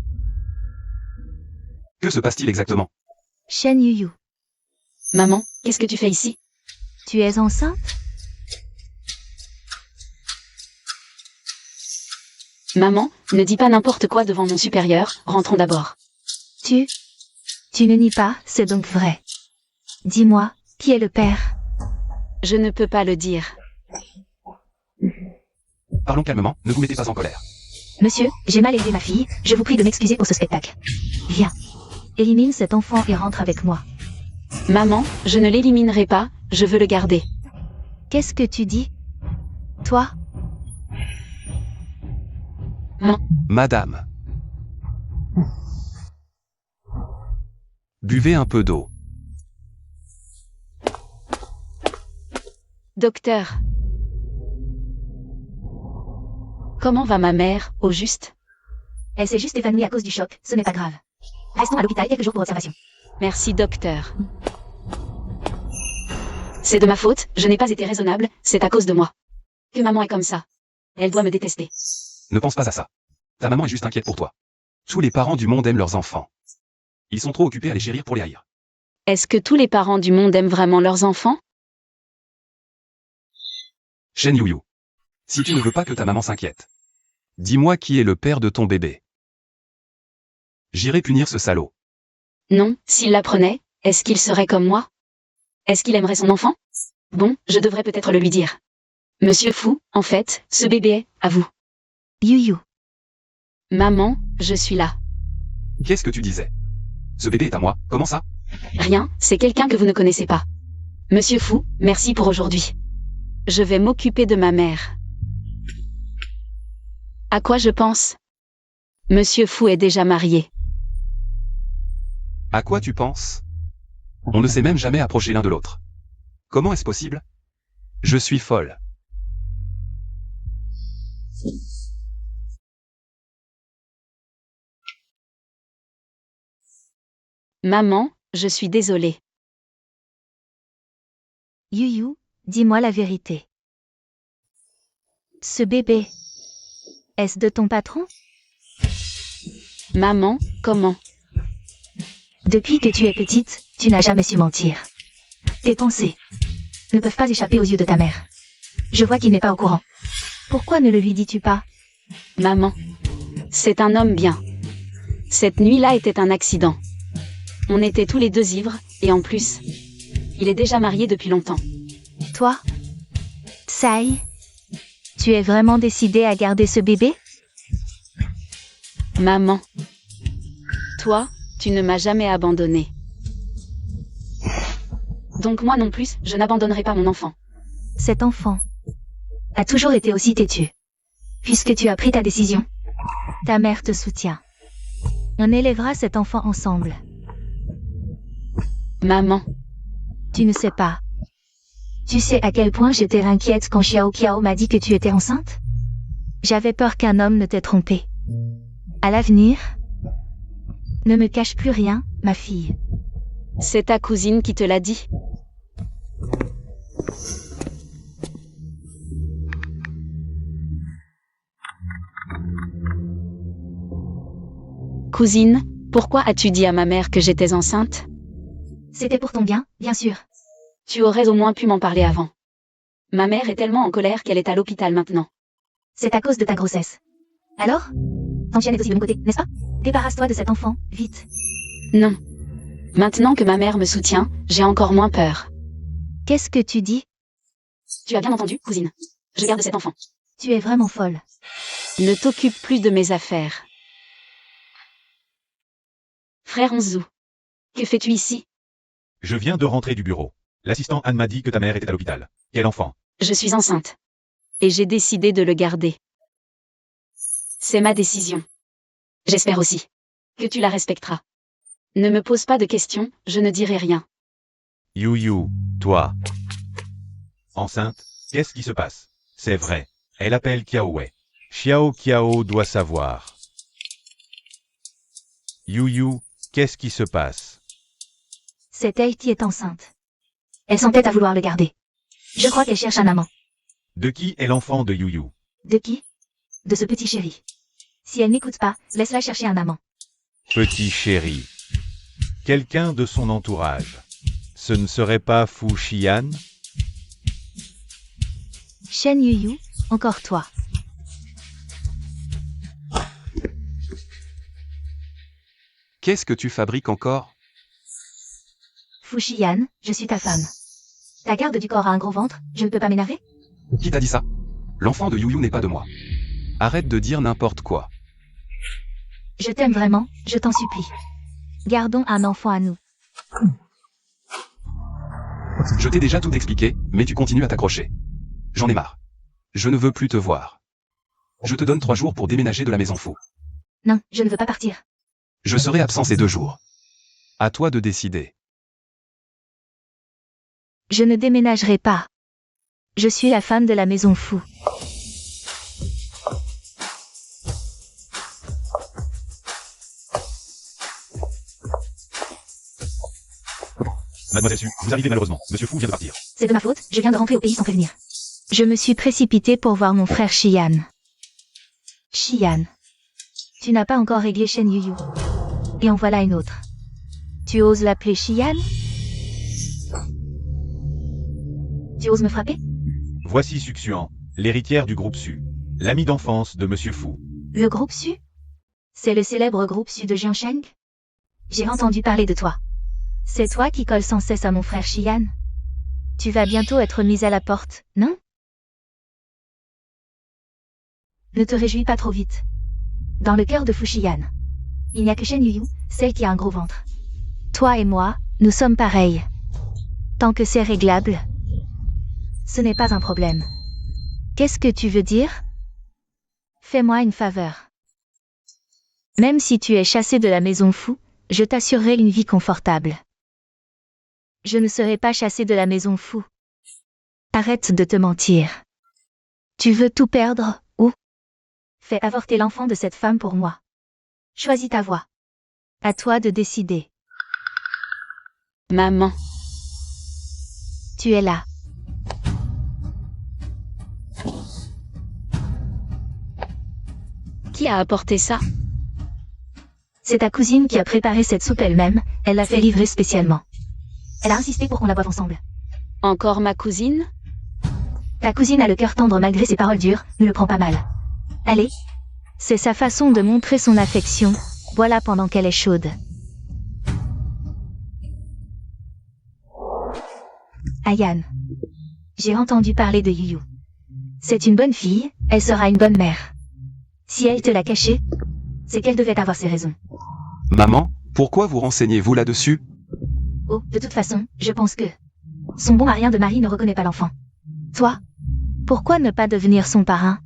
Que se passe-t-il exactement? Shen Yuyu, Maman, qu'est-ce que tu fais ici? tu es enceinte? Maman, ne dis pas n'importe quoi devant mon supérieur, rentrons d'abord. Tu ne nies pas, c'est donc vrai. Dis-moi, qui est le père? Je ne peux pas le dire. Parlons calmement, ne vous mettez pas en colère. Monsieur, j'ai mal élevé ma fille, je vous prie de m'excuser pour ce spectacle. Viens. Élimine cet enfant et rentre avec moi. Maman, je ne l'éliminerai pas, je veux le garder. Qu'est-ce que tu dis? Toi? Madame. Buvez un peu d'eau. Docteur. Comment va ma mère, au juste? Elle s'est juste évanouie à cause du choc, ce n'est pas grave. Restons à l'hôpital quelques jours pour observation. Merci, docteur. C'est de ma faute, je n'ai pas été raisonnable, c'est à cause de moi. Que maman est comme ça. Elle doit me détester. Ne pense pas à ça. Ta maman est juste inquiète pour toi. Tous les parents du monde aiment leurs enfants. Ils sont trop occupés à les chérir pour les haïr. Est-ce que tous les parents du monde aiment vraiment leurs enfants? Shen Yuyu. Si tu ne veux pas que ta maman s'inquiète, dis-moi qui est le père de ton bébé. J'irai punir ce salaud. Non, s'il l'apprenait, est-ce qu'il serait comme moi? Est-ce qu'il aimerait son enfant? Bon, je devrais peut-être le lui dire. Monsieur Fou, en fait, ce bébé est, à vous. Yuyu. Maman, je suis là. Qu'est-ce que tu disais? Ce bébé est à moi, comment ça? Rien, c'est quelqu'un que vous ne connaissez pas. Monsieur Fou, merci pour aujourd'hui. Je vais m'occuper de ma mère. À quoi je pense? Monsieur Fou est déjà marié. À quoi tu penses? On ne s'est même jamais approché l'un de l'autre. Comment est-ce possible? Je suis folle. Maman, je suis désolée. Yuyu, dis-moi la vérité. Ce bébé, est-ce de ton patron? Maman, comment? Depuis que tu es petite, tu n'as jamais su mentir. Tes pensées ne peuvent pas échapper aux yeux de ta mère. Je vois qu'il n'est pas au courant. Pourquoi ne le lui dis-tu pas? Maman. C'est un homme bien. Cette nuit-là était un accident. On était tous les deux ivres, et en plus, il est déjà marié depuis longtemps. Toi, Sai, tu es vraiment décidée à garder ce bébé? Maman. Toi, tu ne m'as jamais abandonnée. Donc moi non plus, je n'abandonnerai pas mon enfant. Cet enfant a toujours été aussi têtu. Puisque tu as pris ta décision, ta mère te soutient. On élèvera cet enfant ensemble. Maman. Tu ne sais pas. Tu sais à quel point j'étais inquiète quand Xiao Qiao m'a dit que tu étais enceinte? J'avais peur qu'un homme ne t'ait trompé. À l'avenir, ne me cache plus rien, ma fille. C'est ta cousine qui te l'a dit. Cousine, pourquoi as-tu dit à ma mère que j'étais enceinte? C'était pour ton bien, bien sûr. Tu aurais au moins pu m'en parler avant. Ma mère est tellement en colère qu'elle est à l'hôpital maintenant. C'est à cause de ta grossesse. Alors? Ton chien est aussi de mon côté, n'est-ce pas? Débarrasse-toi de cet enfant, vite. Non. Maintenant que ma mère me soutient, j'ai encore moins peur. Qu'est-ce que tu dis? Tu as bien entendu, cousine. Je garde cet enfant. Tu es vraiment folle. Ne t'occupe plus de mes affaires. Frère Onzou, que fais-tu ici? Je viens de rentrer du bureau. L'assistant Anne m'a dit que ta mère était à l'hôpital. Quel enfant? Je suis enceinte. Et j'ai décidé de le garder. C'est ma décision. J'espère aussi que tu la respecteras. Ne me pose pas de questions, je ne dirai rien. You, toi. Enceinte, qu'est-ce qui se passe? C'est vrai. Elle appelle Qiao Wei. Xiao Qiao doit savoir. You, qu'est-ce qui se passe? Cette Elle qui est enceinte. Elle s'entête à vouloir le garder. Je crois qu'elle cherche un amant. De qui est l'enfant de You? De qui? De ce petit chéri. Si elle n'écoute pas, laisse-la chercher un amant. Petit chéri. Quelqu'un de son entourage. Ce ne serait pas Fu Xian? Shen Yuyu, encore toi. Qu'est-ce que tu fabriques encore? Fu Xian, je suis ta femme. Ta garde du corps a un gros ventre, je ne peux pas m'énerver? Qui t'a dit ça? L'enfant de Yuyu n'est pas de moi. Arrête de dire n'importe quoi. Je t'aime vraiment, je t'en supplie. Gardons un enfant à nous. Je t'ai déjà tout expliqué, mais tu continues à t'accrocher. J'en ai marre. Je ne veux plus te voir. Je te donne 3 jours pour déménager de la maison fou. Non, je ne veux pas partir. Je serai absent ces 2 jours. À toi de décider. Je ne déménagerai pas. Je suis la femme de la maison fou. Mademoiselle Su, vous arrivez malheureusement. Monsieur Fu vient de partir. C'est de ma faute, je viens de rentrer au pays sans prévenir. Je me suis précipitée pour voir mon frère Xian. Xian. Tu n'as pas encore réglé Shen Yuyu. Et en voilà une autre. Tu oses l'appeler Xian? Tu oses me frapper? Voici Suxuan, l'héritière du groupe Su. L'ami d'enfance de Monsieur Fu. Le groupe Su? C'est le célèbre groupe Su de Jiansheng? J'ai entendu parler de toi. C'est toi qui colles sans cesse à mon frère Xian. Tu vas bientôt être mise à la porte, non? Ne te réjouis pas trop vite. Dans le cœur de Fuxian, il n'y a que Shen Yuyu, celle qui a un gros ventre. Toi et moi, nous sommes pareils. Tant que c'est réglable, ce n'est pas un problème. Qu'est-ce que tu veux dire? Fais-moi une faveur. Même si tu es chassé de la maison fou, je t'assurerai une vie confortable. Je ne serai pas chassé de la maison fou. Arrête de te mentir. Tu veux tout perdre, ou? Fais avorter l'enfant de cette femme pour moi. Choisis ta voie. À toi de décider. Maman. Tu es là. Qui a apporté ça? C'est ta cousine qui a préparé cette soupe elle-même, elle l'a fait livrer spécialement. Elle a insisté pour qu'on la boive ensemble. Encore ma cousine? Ta cousine a le cœur tendre malgré ses paroles dures, ne le prends pas mal. Allez. C'est sa façon de montrer son affection, voilà pendant qu'elle est chaude. Ayan. J'ai entendu parler de Yuyu. C'est une bonne fille, elle sera une bonne mère. Si elle te l'a caché, c'est qu'elle devait avoir ses raisons. Maman, pourquoi vous renseignez-vous là-dessus? Oh, de toute façon, je pense que son bon marien de mari ne reconnaît pas l'enfant. Toi, pourquoi ne pas devenir son parrain?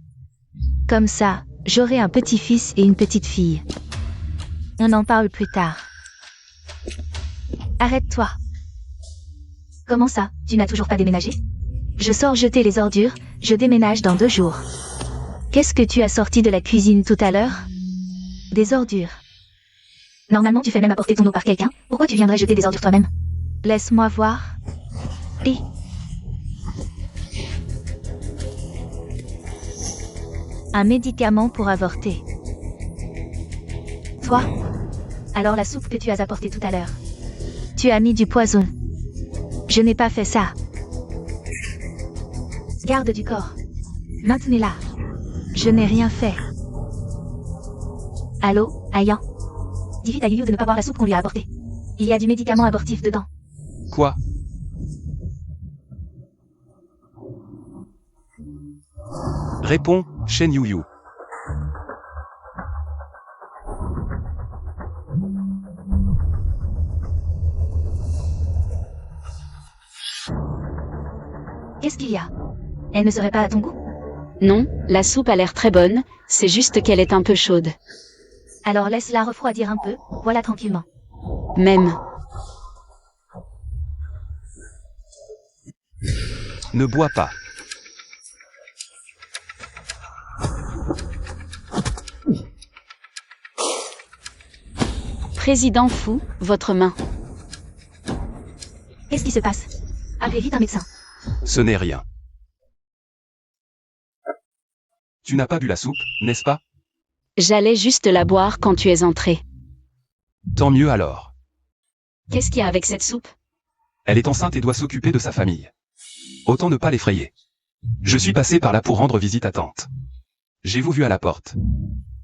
Comme ça, j'aurai un petit-fils et une petite fille. On en parle plus tard. Arrête-toi. Comment ça, tu n'as toujours pas déménagé? Je sors jeter les ordures, je déménage dans 2 jours. Qu'est-ce que tu as sorti de la cuisine tout à l'heure? Des ordures. Normalement, tu fais même apporter ton eau par quelqu'un. Pourquoi tu viendrais jeter des ordures toi-même? Laisse-moi voir. Et... un médicament pour avorter. Toi? Alors la soupe que tu as apportée tout à l'heure. Tu as mis du poison. Je n'ai pas fait ça. Garde du corps. Maintenez-la. Je n'ai rien fait. Allô, Ayan? Dis vite à Yuyu de ne pas boire la soupe qu'on lui a apportée. Il y a du médicament abortif dedans. Quoi? Réponds, Shen Yuyu. Qu'est-ce qu'il y a? Elle ne serait pas à ton goût? Non, la soupe a l'air très bonne, c'est juste qu'elle est un peu chaude. Alors laisse-la refroidir un peu, voilà tranquillement. Même. Ne bois pas. Président Fou, votre main. Qu'est-ce qui se passe? Appelez vite un médecin. Ce n'est rien. Tu n'as pas bu la soupe, n'est-ce pas? J'allais juste la boire quand tu es entré. Tant mieux alors. Qu'est-ce qu'il y a avec cette soupe? Elle est enceinte et doit s'occuper de sa famille. Autant ne pas l'effrayer. Je suis passé par là pour rendre visite à tante. J'ai vous vu à la porte.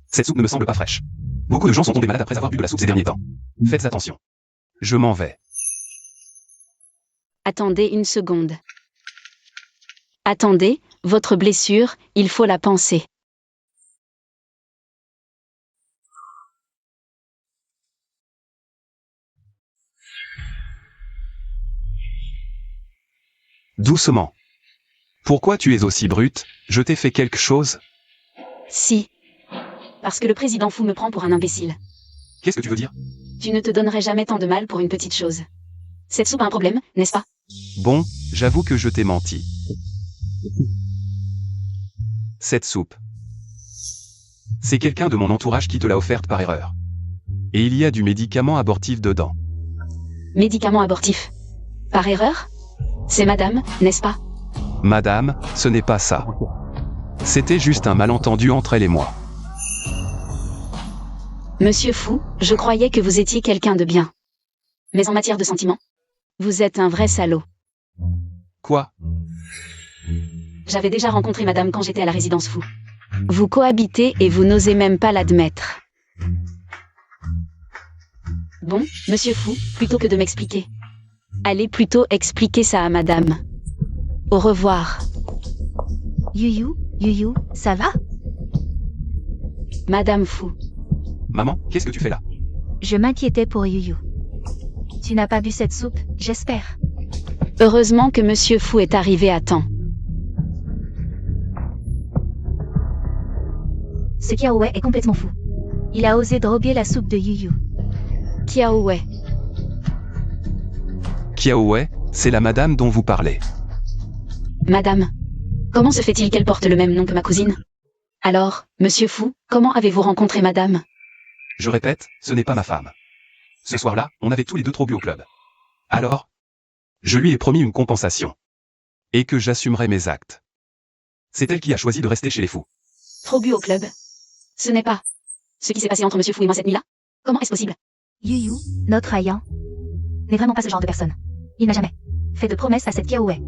Cette soupe ne me semble pas fraîche. Beaucoup de gens sont tombés malades après avoir bu de la soupe ces derniers temps. Faites attention. Je m'en vais. Attendez une seconde. Attendez, votre blessure, il faut la panser. Doucement. Pourquoi tu es aussi brute? Je t'ai fait quelque chose? Si. Parce que le président Fou me prend pour un imbécile. Qu'est-ce que tu veux dire? Tu ne te donnerais jamais tant de mal pour une petite chose. Cette soupe a un problème, n'est-ce pas? Bon, j'avoue que je t'ai menti. Cette soupe. C'est quelqu'un de mon entourage qui te l'a offerte par erreur. Et il y a du médicament abortif dedans. Médicament abortif. Par erreur? C'est madame, n'est-ce pas? Madame, ce n'est pas ça. C'était juste un malentendu entre elle et moi. Monsieur Fou, je croyais que vous étiez quelqu'un de bien. Mais en matière de sentiments, vous êtes un vrai salaud. Quoi? J'avais déjà rencontré madame quand j'étais à la résidence Fou. Vous cohabitez et vous n'osez même pas l'admettre. Bon, monsieur Fou, plutôt que de m'expliquer, allez plutôt expliquer ça à madame. Au revoir. Yuyu, ça va? Madame Fou. Maman, qu'est-ce que tu fais là? Je m'inquiétais pour Yuyu. Tu n'as pas bu cette soupe, j'espère. Heureusement que monsieur Fou est arrivé à temps. Ce Kiaowei est complètement fou. Il a osé droguer la soupe de Yuyu. Kiaowei. Kiaowei, c'est la madame dont vous parlez. Madame. Comment se fait-il qu'elle porte le même nom que ma cousine? Alors, monsieur Fou, comment avez-vous rencontré madame? Je répète, ce n'est pas ma femme. Ce soir-là, on avait tous les deux trop bu au club. Alors, je lui ai promis une compensation. Et que j'assumerai mes actes. C'est elle qui a choisi de rester chez les fous. Trop bu au club. Ce n'est pas ce qui s'est passé entre monsieur Fou et moi cette nuit-là? Comment est-ce possible? Yuyu, notre Ayan, n'est vraiment pas ce genre de personne. Il n'a jamais fait de promesse à cette Kiaowei.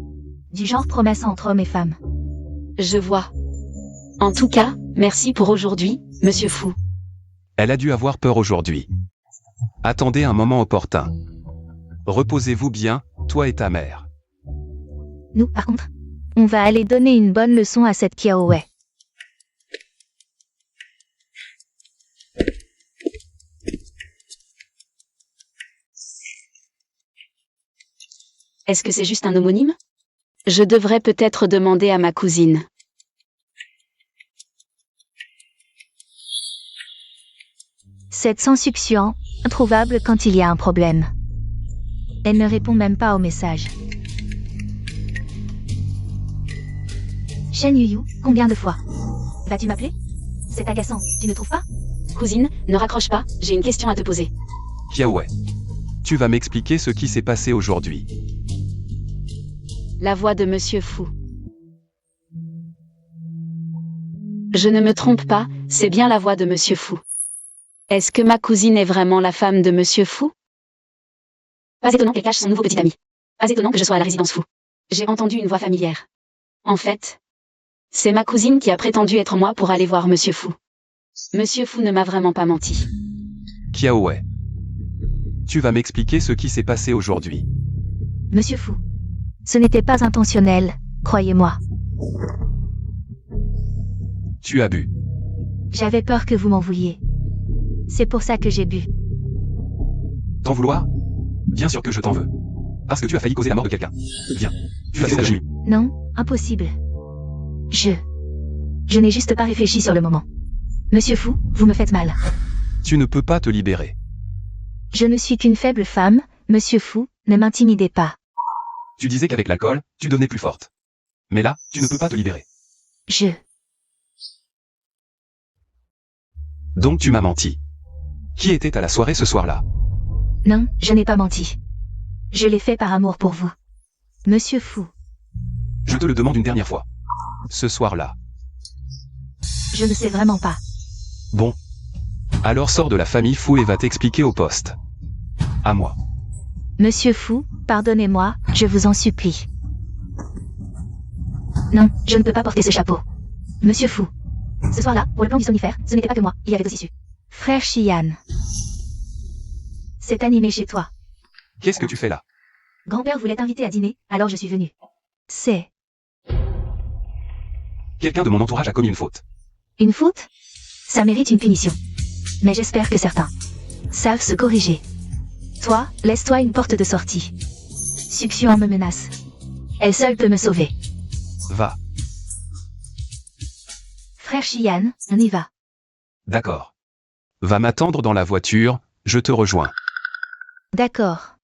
Du genre promesse entre hommes et femmes. Je vois. En tout cas, merci pour aujourd'hui, monsieur Fou. Elle a dû avoir peur aujourd'hui. Attendez un moment opportun. Reposez-vous bien, toi et ta mère. Nous, par contre, On va aller donner une bonne leçon à cette Kiaowei. Est-ce que c'est juste un homonyme? Je devrais peut-être demander à ma cousine. Cette sans-succion, introuvable quand il y a un problème. Elle ne répond même pas au message. Shen Yuyu, combien de fois? Vas-tu m'appeler? C'est agaçant, tu ne trouves pas? Cousine, ne raccroche pas, j'ai une question à te poser. Kiaowei. Tu vas m'expliquer ce qui s'est passé aujourd'hui. La voix de Monsieur Fu. Je ne me trompe pas, c'est bien la voix de Monsieur Fu. Est-ce que ma cousine est vraiment la femme de Monsieur Fu? Pas étonnant qu'elle cache son nouveau petit ami. Pas étonnant que je sois à la résidence Fu. J'ai entendu une voix familière. En fait, c'est ma cousine qui a prétendu être moi pour aller voir Monsieur Fu. Monsieur Fu ne m'a vraiment pas menti. Kiaowei. Tu vas m'expliquer ce qui s'est passé aujourd'hui. Monsieur Fu. Ce n'était pas intentionnel, croyez-moi. Tu as bu. J'avais peur que vous m'en vouliez. C'est pour ça que j'ai bu. T'en vouloir? Bien sûr que je t'en veux. Parce que tu as failli causer la mort de quelqu'un. Viens. Tu as fait la nuit. Non, impossible. Je n'ai juste pas réfléchi sur le moment. Monsieur Fu, vous me faites mal. Tu ne peux pas te libérer. Je ne suis qu'une faible femme, Monsieur Fu, ne m'intimidez pas. Tu disais qu'avec l'alcool, tu devenais plus forte. Mais là, tu ne peux pas te libérer. Donc tu m'as menti. Qui était à la soirée ce soir-là? Non, je n'ai pas menti. Je l'ai fait par amour pour vous. Monsieur Fu, Je te le demande une dernière fois. Ce soir-là. je ne sais vraiment pas. Bon. Alors sors de la famille Fu et va t'expliquer au poste. À moi. Monsieur Fu, pardonnez-moi, je vous en supplie. Non, je ne peux pas porter ce chapeau. Monsieur Fu. Ce soir-là, pour le plan du somnifère, ce n'était pas que moi, il y avait aussi su. Frère Shiyan. C'est animé chez toi. Qu'est-ce que tu fais là? Grand-père voulait t'inviter à dîner, alors je suis venue. C'est Quelqu'un de mon entourage a commis une faute. une faute? Ça mérite une punition. Mais j'espère que certains savent se corriger. Toi, laisse-toi une porte de sortie. Succion me menace. Elle seule peut me sauver. Va. Frère Shiyan, on y va. D'accord. Va m'attendre dans la voiture, je te rejoins. D'accord.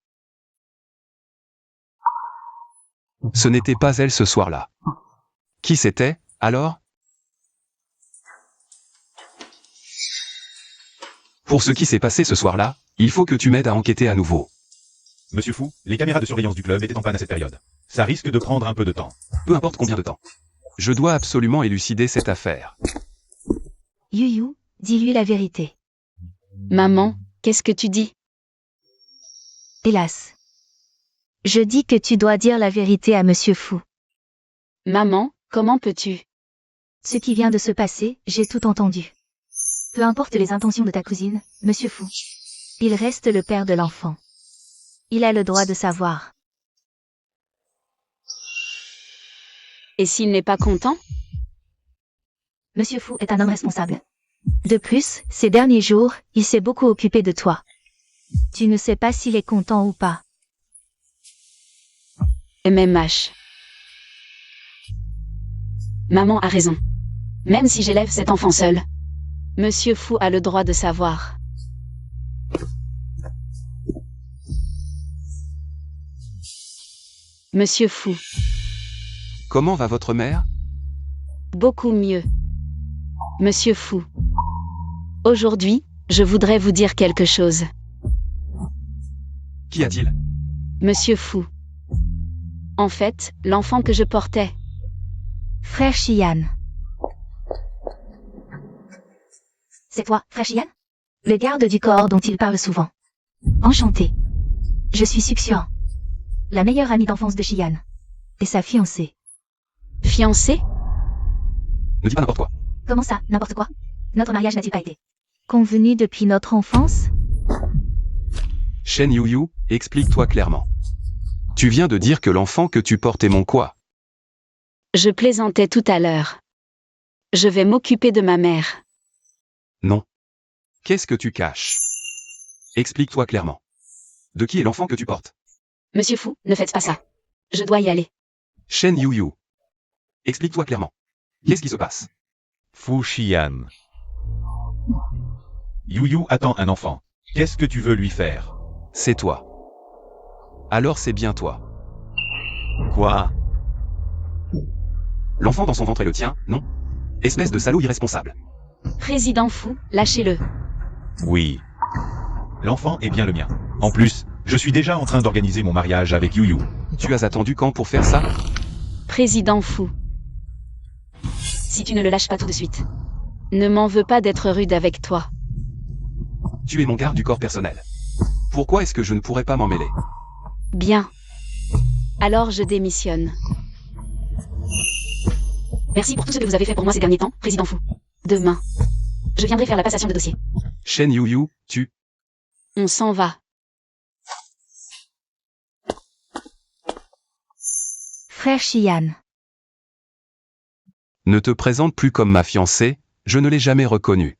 Ce n'était pas elle ce soir-là. Qui c'était, alors? Pour ce qui s'est passé ce soir-là, il faut que tu m'aides à enquêter à nouveau. Monsieur Fu, les caméras de surveillance du club étaient en panne à cette période. Ça risque de prendre un peu de temps. Peu importe combien de temps. Je dois absolument élucider cette affaire. Yuyu, dis-lui la vérité. Maman, qu'est-ce que tu dis? Hélas. Je dis que tu dois dire la vérité à Monsieur Fu. Maman, comment peux-tu? Ce qui vient de se passer, j'ai tout entendu. Peu importe les intentions de ta cousine, Monsieur Fu. Il reste le père de l'enfant. Il a le droit de savoir. Et s'il n'est pas content? Monsieur Fu est un homme responsable. De plus, ces derniers jours, il s'est beaucoup occupé de toi. Tu ne sais pas s'il est content ou pas. MMH. Maman a raison. Même si j'élève cet enfant seul, Monsieur Fu a le droit de savoir. Monsieur Fu, Comment va votre mère? beaucoup mieux. Monsieur Fu. Aujourd'hui, je voudrais vous dire quelque chose. Qu'y a-t-il? Monsieur Fu. En fait, l'enfant que je portais, Frère Shiyan. C'est toi, Frère Shiyan? Le garde du corps dont il parle souvent. Enchanté. Je suis Succion. La meilleure amie d'enfance de Shiyan. Et sa fiancée. fiancé? Ne dis pas n'importe quoi. Comment ça, n'importe quoi? Notre mariage n'a-t-il pas été convenu depuis notre enfance? Shen Yuyu, explique-toi clairement. Tu viens de dire que l'enfant que tu portes est mon quoi? Je plaisantais tout à l'heure. Je vais m'occuper de ma mère. Non. Qu'est-ce que tu caches? Explique-toi clairement. De qui est l'enfant que tu portes? Monsieur Fu, ne faites pas ça. Je dois y aller. Shen Yuyu. Explique-toi clairement. Qu'est-ce qui se passe? Fu Xian. Yuyu attend un enfant. Qu'est-ce que tu veux lui faire? C'est toi. Alors c'est bien toi. Quoi? L'enfant dans son ventre est le tien, non? Espèce de salaud irresponsable. Président Fu, lâchez-le. Oui. L'enfant est bien le mien. En plus, je suis déjà en train d'organiser mon mariage avec Yuyu. Tu as attendu quand pour faire ça? Président Fu. Si tu ne le lâches pas tout de suite. Ne m'en veux pas d'être rude avec toi. Tu es mon garde du corps personnel. Pourquoi est-ce que je ne pourrais pas m'en mêler? Bien. Alors je démissionne. Merci pour tout ce que vous avez fait pour moi ces derniers temps, Président Fu. Demain, je viendrai faire la passation de dossier. Shen Yuyu, tu... On s'en va. Frère Xian. Ne te présente plus comme ma fiancée, je ne l'ai jamais reconnue.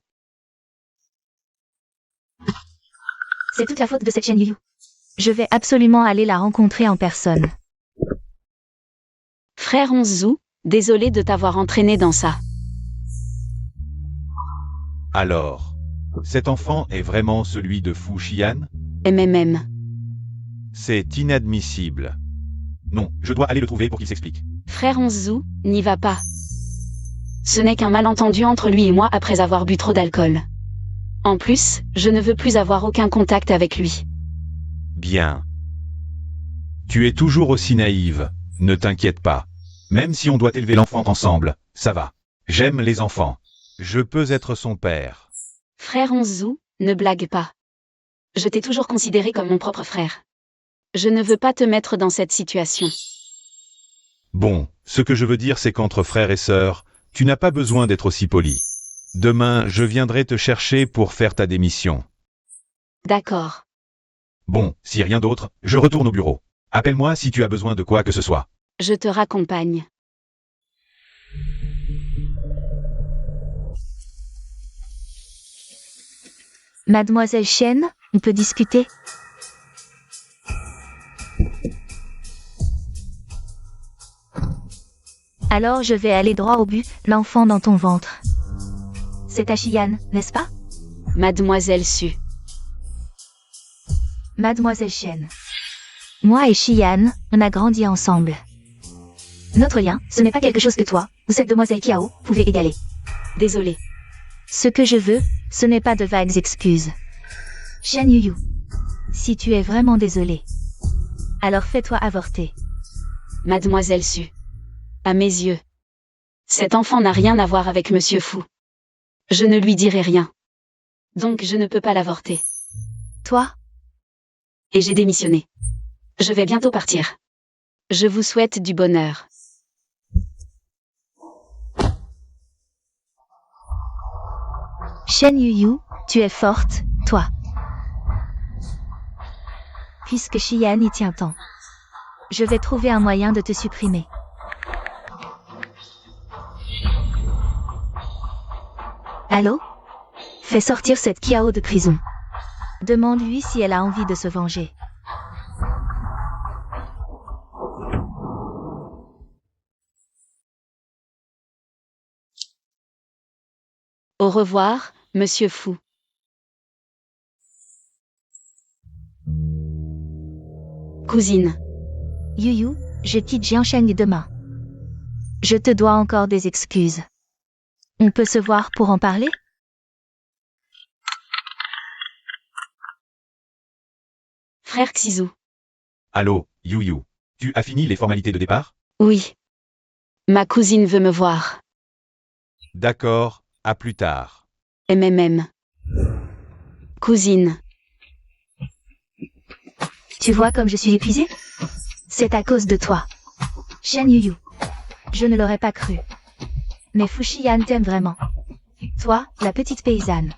C'est toute la faute de cette Shen Yuyu. Je vais absolument aller la rencontrer en personne. Frère Onzu, désolé de t'avoir entraîné dans ça. Alors, cet enfant est vraiment celui de Fu Xian? MMM. C'est inadmissible. Non, je dois aller le trouver pour qu'il s'explique. Frère Onzu, n'y va pas. Ce n'est qu'un malentendu entre lui et moi après avoir bu trop d'alcool. En plus, je ne veux plus avoir aucun contact avec lui. Bien. Tu es toujours aussi naïve, ne t'inquiète pas. Même si on doit élever l'enfant ensemble, ça va. J'aime les enfants. Je peux être son père. Frère Onzu, ne blague pas. Je t'ai toujours considéré comme mon propre frère. Je ne veux pas te mettre dans cette situation. Bon, ce que je veux dire c'est qu'entre frères et sœurs, tu n'as pas besoin d'être aussi poli. Demain, je viendrai te chercher pour faire ta démission. D'accord. Bon, si rien d'autre, je retourne au bureau. Appelle-moi si tu as besoin de quoi que ce soit. Je te raccompagne. Mademoiselle Shen, on peut discuter? Alors je vais aller droit au but, l'enfant dans ton ventre. C'est à Xian, n'est-ce pas? Mademoiselle Su. Mademoiselle Shen. Moi et Xian, on a grandi ensemble. Notre lien, ce n'est pas quelque chose que toi, ou cette demoiselle Kiao, pouvez égaler. Désolée. Ce que je veux, ce n'est pas de vagues excuses. Shen Yuyu. Si tu es vraiment désolé, alors fais-toi avorter. Mademoiselle Su. À mes yeux. Cet enfant n'a rien à voir avec Monsieur Fu. Je ne lui dirai rien. Donc je ne peux pas l'avorter. Toi? Et j'ai démissionné. Je vais bientôt partir. Je vous souhaite du bonheur. Shen Yuyu, tu es forte, toi. Puisque Xian y tient tant. Je vais trouver un moyen de te supprimer. Allô? Fais sortir cette Kiao de prison. Demande-lui si elle a envie de se venger. Au revoir, Monsieur Fu. Cousine. Yuyu, je quitte Jianshan demain. Je te dois encore des excuses. On peut se voir pour en parler? Frère Xizu. Allô, Yuyu. Tu as fini les formalités de départ? Oui. Ma cousine veut me voir. D'accord, à plus tard. MMM. Cousine. Tu vois comme je suis épuisée? C'est à cause de toi. Shen Yuyu. Je ne l'aurais pas cru. Mais Fu Xian t'aime vraiment. Toi, la petite paysanne.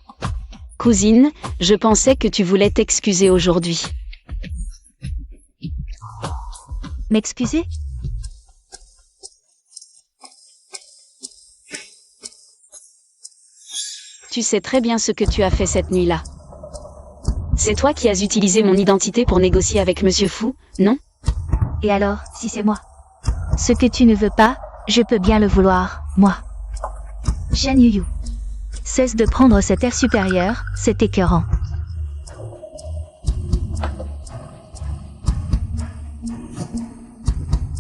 Cousine, je pensais que tu voulais t'excuser aujourd'hui. M'excuser? Tu sais très bien ce que tu as fait cette nuit-là. C'est toi qui as utilisé mon identité pour négocier avec Monsieur Fu, non? Et alors, si c'est moi? Ce que tu ne veux pas, je peux bien le vouloir, moi. Shen Yuyu. Cesse de prendre cet air supérieur, c'est écœurant.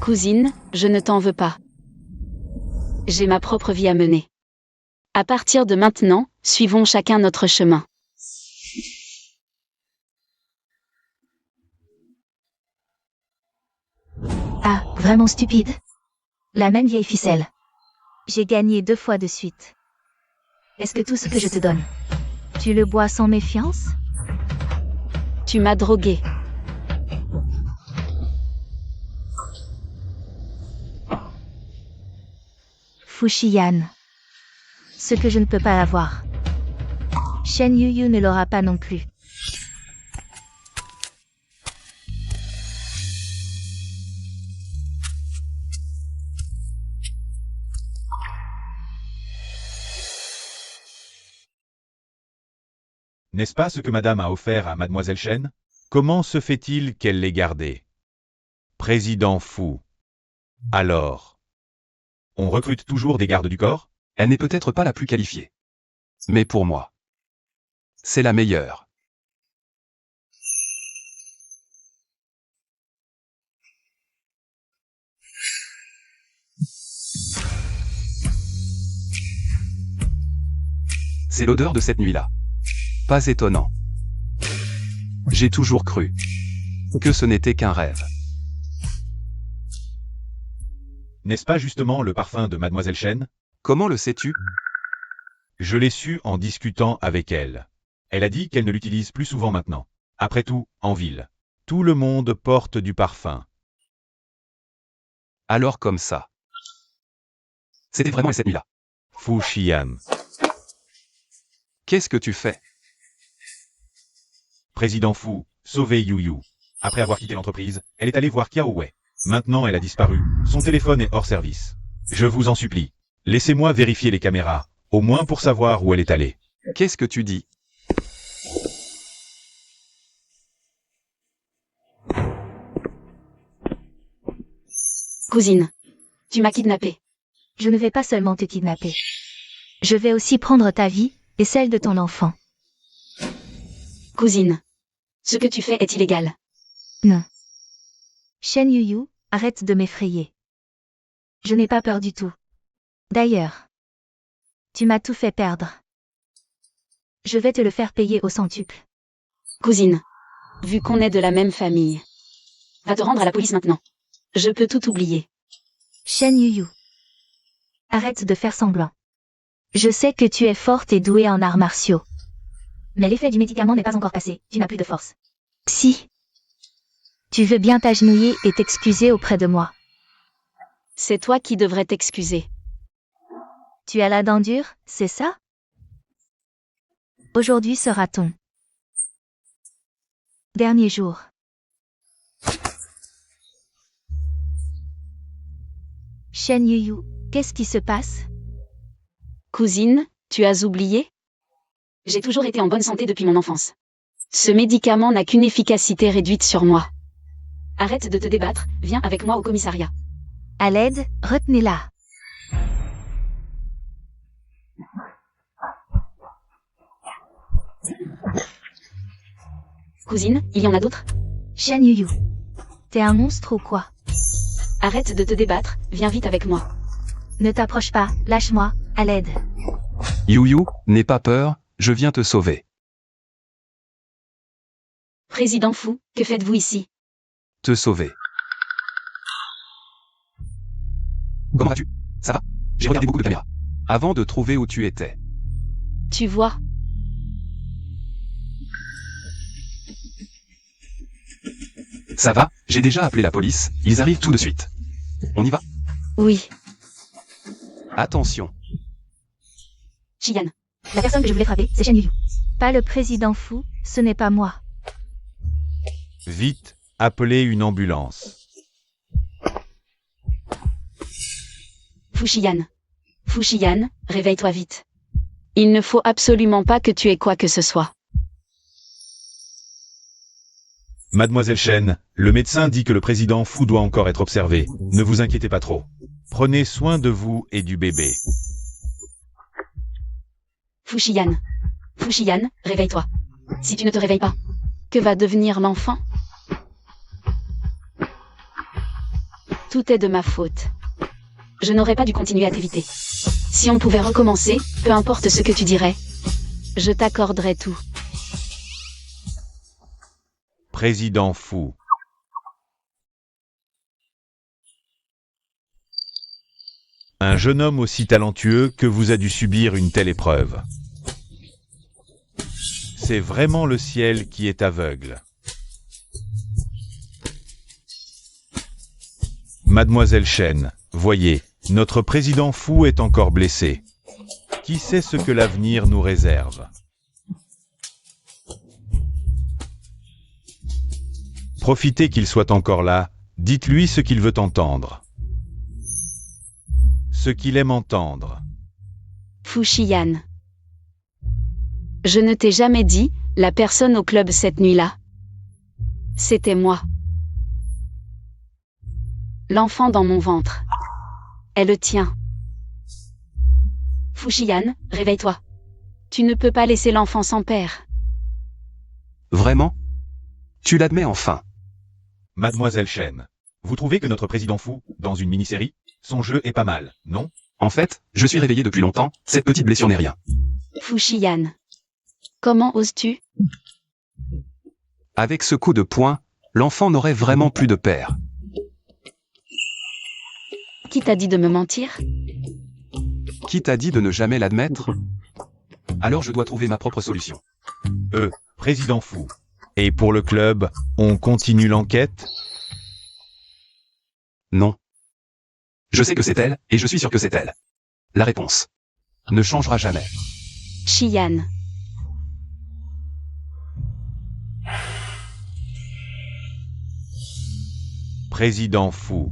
Cousine, je ne t'en veux pas. J'ai ma propre vie à mener. À partir de maintenant, suivons chacun notre chemin. Ah, vraiment stupide. La même vieille ficelle. J'ai gagné 2 fois de suite. Est-ce que tout ce que je te donne, tu le bois sans méfiance? Tu m'as drogué. Fuxian. Ce que je ne peux pas avoir. Shen Yuyu ne l'aura pas non plus. N'est-ce pas ce que madame a offert à mademoiselle Chen? Comment se fait-il qu'elle l'ait gardé? Président Fu. Alors, on recrute toujours des gardes du corps? Elle n'est peut-être pas la plus qualifiée. Mais pour moi, c'est la meilleure. C'est l'odeur de cette nuit-là. Pas étonnant. J'ai toujours cru que ce n'était qu'un rêve. N'est-ce pas justement le parfum de mademoiselle Chen? Comment le sais-tu? Je l'ai su en discutant avec elle. Elle a dit qu'elle ne l'utilise plus souvent maintenant. Après tout, en ville, tout le monde porte du parfum. Alors comme ça. C'était vraiment cette nuit-là. Fuxian. Qu'est-ce que tu fais? Président Fu, sauver Yuyu. Après avoir quitté l'entreprise, elle est allée voir Kiao Wei. Maintenant elle a disparu, son téléphone est hors service. Je vous en supplie, laissez-moi vérifier les caméras, au moins pour savoir où elle est allée. Qu'est-ce que tu dis? Cousine, tu m'as kidnappée. Je ne vais pas seulement te kidnapper. Je vais aussi prendre ta vie, et celle de ton enfant. Cousine, ce que tu fais est illégal. Non. Shen Yuyu, arrête de m'effrayer. Je n'ai pas peur du tout. D'ailleurs, tu m'as tout fait perdre. Je vais te le faire payer au centuple. Cousine, vu qu'on est de la même famille, va te rendre à la police maintenant. Je peux tout oublier. Shen Yuyu. Arrête de faire semblant. Je sais que tu es forte et douée en arts martiaux. Mais l'effet du médicament n'est pas encore passé, tu n'as plus de force. Si. Tu veux bien t'agenouiller et t'excuser auprès de moi. C'est toi qui devrais t'excuser. Tu as la dent dure, c'est ça? Aujourd'hui sera ton dernier jour. Shen Yuyu, qu'est-ce qui se passe? Cousine, tu as oublié? J'ai toujours été en bonne santé depuis mon enfance. Ce médicament n'a qu'une efficacité réduite sur moi. Arrête de te débattre, viens avec moi au commissariat. À l'aide, retenez-la. Cousine, il y en a d'autres? Shen Yuyu. T'es un monstre ou quoi? Arrête de te débattre, viens vite avec moi. Ne t'approche pas, lâche-moi, à l'aide. Yuyu, n'aie pas peur, je viens te sauver. Président Fu, que faites-vous ici? Te sauver. Comment vas-tu? Ça va? J'ai regardé beaucoup de caméras. Avant de trouver où tu étais. Tu vois? Ça va, j'ai déjà appelé la police, ils arrivent tout de suite. On y va? Oui. Attention. Shiyan. La personne que je voulais frapper, c'est Shen Yuyu. Pas le président Fu, ce n'est pas moi. Vite, appelez une ambulance. Fuxian. Fuxian, réveille-toi vite. Il ne faut absolument pas que tu aies quoi que ce soit. Mademoiselle Chen, le médecin dit que le président Fu doit encore être observé. Ne vous inquiétez pas trop. Prenez soin de vous et du bébé. Fuxian. Fuxian, réveille-toi. Si tu ne te réveilles pas, que va devenir l'enfant? Tout est de ma faute. Je n'aurais pas dû continuer à t'éviter. Si on pouvait recommencer, peu importe ce que tu dirais, je t'accorderais tout. Président Fu. Un jeune homme aussi talentueux que vous a dû subir une telle épreuve. C'est vraiment le ciel qui est aveugle. Mademoiselle Chen, voyez, notre président Fu est encore blessé. Qui sait ce que l'avenir nous réserve? Profitez qu'il soit encore là, dites-lui ce qu'il veut entendre. Ce qu'il aime entendre. Fuxian. Je ne t'ai jamais dit, la personne au club cette nuit-là. C'était moi. L'enfant dans mon ventre. Est le tien. Fuxian, réveille-toi. Tu ne peux pas laisser l'enfant sans père. Vraiment? Tu l'admets enfin. Mademoiselle Chen, vous trouvez que notre président Fu, dans une mini-série, son jeu est pas mal, non? En fait, je suis réveillé depuis longtemps, cette petite blessure n'est rien. Fuxian. Comment oses-tu? Avec ce coup de poing, l'enfant n'aurait vraiment plus de père. Qui t'a dit de me mentir? Qui t'a dit de ne jamais l'admettre? Alors je dois trouver ma propre solution. Président Fu. Et pour le club, on continue l'enquête? Non. Je sais que c'est elle, et je suis sûr que c'est elle. La réponse ne changera jamais. Xian. Président Fu.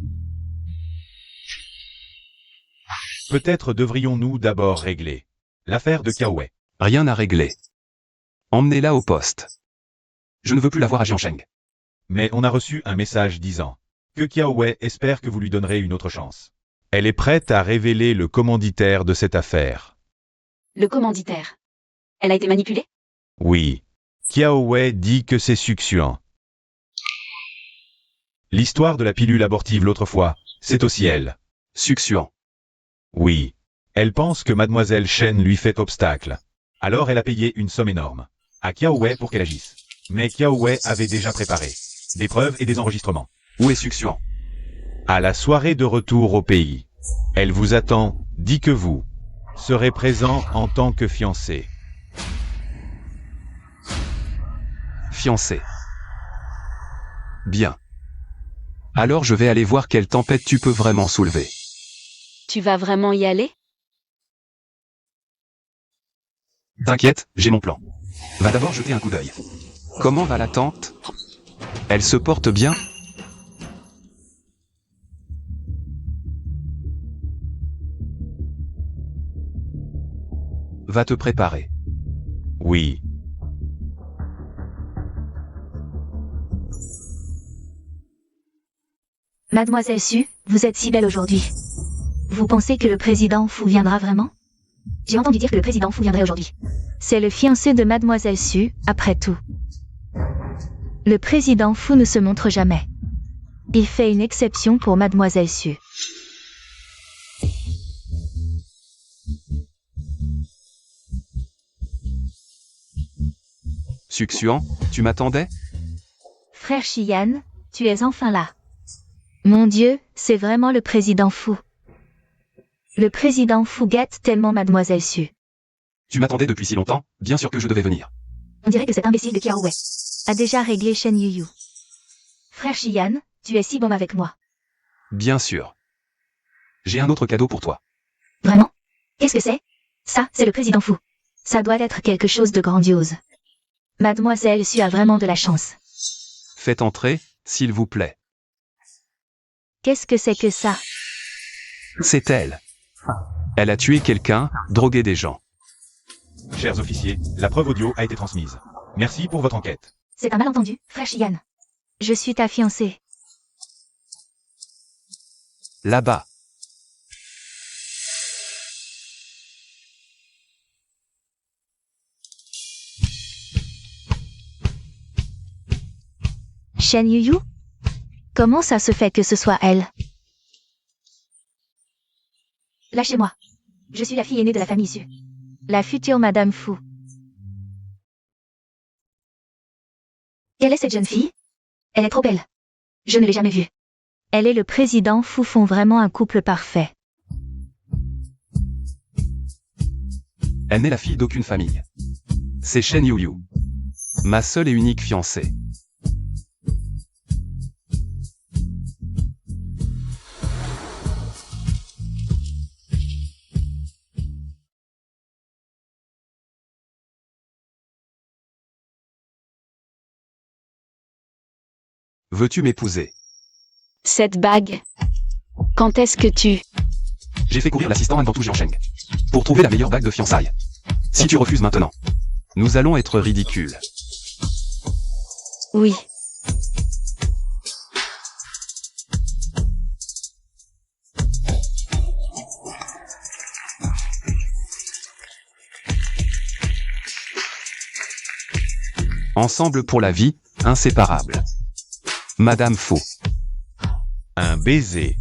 Peut-être devrions-nous d'abord régler l'affaire de Kiaowei. Rien à régler. Emmenez-la au poste. Je ne veux plus la voir à Jiancheng. Mais on a reçu un message disant que Kiaowei espère que vous lui donnerez une autre chance. Elle est prête à révéler le commanditaire de cette affaire. Le commanditaire. Elle a été manipulée? Oui. Kiaowei dit que c'est Suxuan. L'histoire de la pilule abortive l'autre fois, c'est aussi elle. Suxuan. Oui. Elle pense que Mademoiselle Chen lui fait obstacle. Alors elle a payé une somme énorme à Kiaowei pour qu'elle agisse. Mais Kiaowei avait déjà préparé des preuves et des enregistrements. Où est Suxuan? À la soirée de retour au pays. Elle vous attend, dit que vous serez présent en tant que fiancé. Fiancé. Bien. Alors je vais aller voir quelle tempête tu peux vraiment soulever. Tu vas vraiment y aller? T'inquiète, j'ai mon plan. Va d'abord jeter un coup d'œil. Comment va la tante? Elle se porte bien? Va te préparer. Oui. Mademoiselle Su, vous êtes si belle aujourd'hui. Vous pensez que le président Fu viendra vraiment? J'ai entendu dire que le président Fu viendrait aujourd'hui. C'est le fiancé de Mademoiselle Su, après tout. Le président Fu ne se montre jamais. Il fait une exception pour Mademoiselle Su. Suxuan, tu m'attendais? Frère Xian, tu es enfin là. Mon Dieu, c'est vraiment le président Fu. Le président Fu gâte tellement Mademoiselle Su. Tu m'attendais depuis si longtemps, bien sûr que je devais venir. On dirait que cet imbécile de Kiaowei a déjà réglé Shen Yuyu. Frère Xian, tu es si bon avec moi. Bien sûr. J'ai un autre cadeau pour toi. Vraiment? Qu'est-ce que c'est? Ça, c'est le président Fu. Ça doit être quelque chose de grandiose. Mademoiselle Su a vraiment de la chance. Faites entrer, s'il vous plaît. Qu'est-ce que c'est que ça? C'est elle. Elle a tué quelqu'un, drogué des gens. Chers officiers, la preuve audio a été transmise. Merci pour votre enquête. C'est un malentendu, frère Shiyan. Je suis ta fiancée. Là-bas. Shen Yuyu? Comment ça se fait que ce soit elle? Lâchez-moi. Je suis la fille aînée de la famille Su. La future Madame Fu. Quelle est cette jeune fille? Elle est trop belle. Je ne l'ai jamais vue. Elle et le président Fu font vraiment un couple parfait. Elle n'est la fille d'aucune famille. C'est Shen Yuyu. Ma seule et unique fiancée. Veux-tu m'épouser? Cette bague. Quand est-ce que tu... J'ai fait courir l'assistant Anbantou Jiansheng pour trouver la meilleure bague de fiançailles. Si tu refuses maintenant, nous allons être ridicules. Oui. Ensemble pour la vie, inséparables. Madame Fu. Un baiser.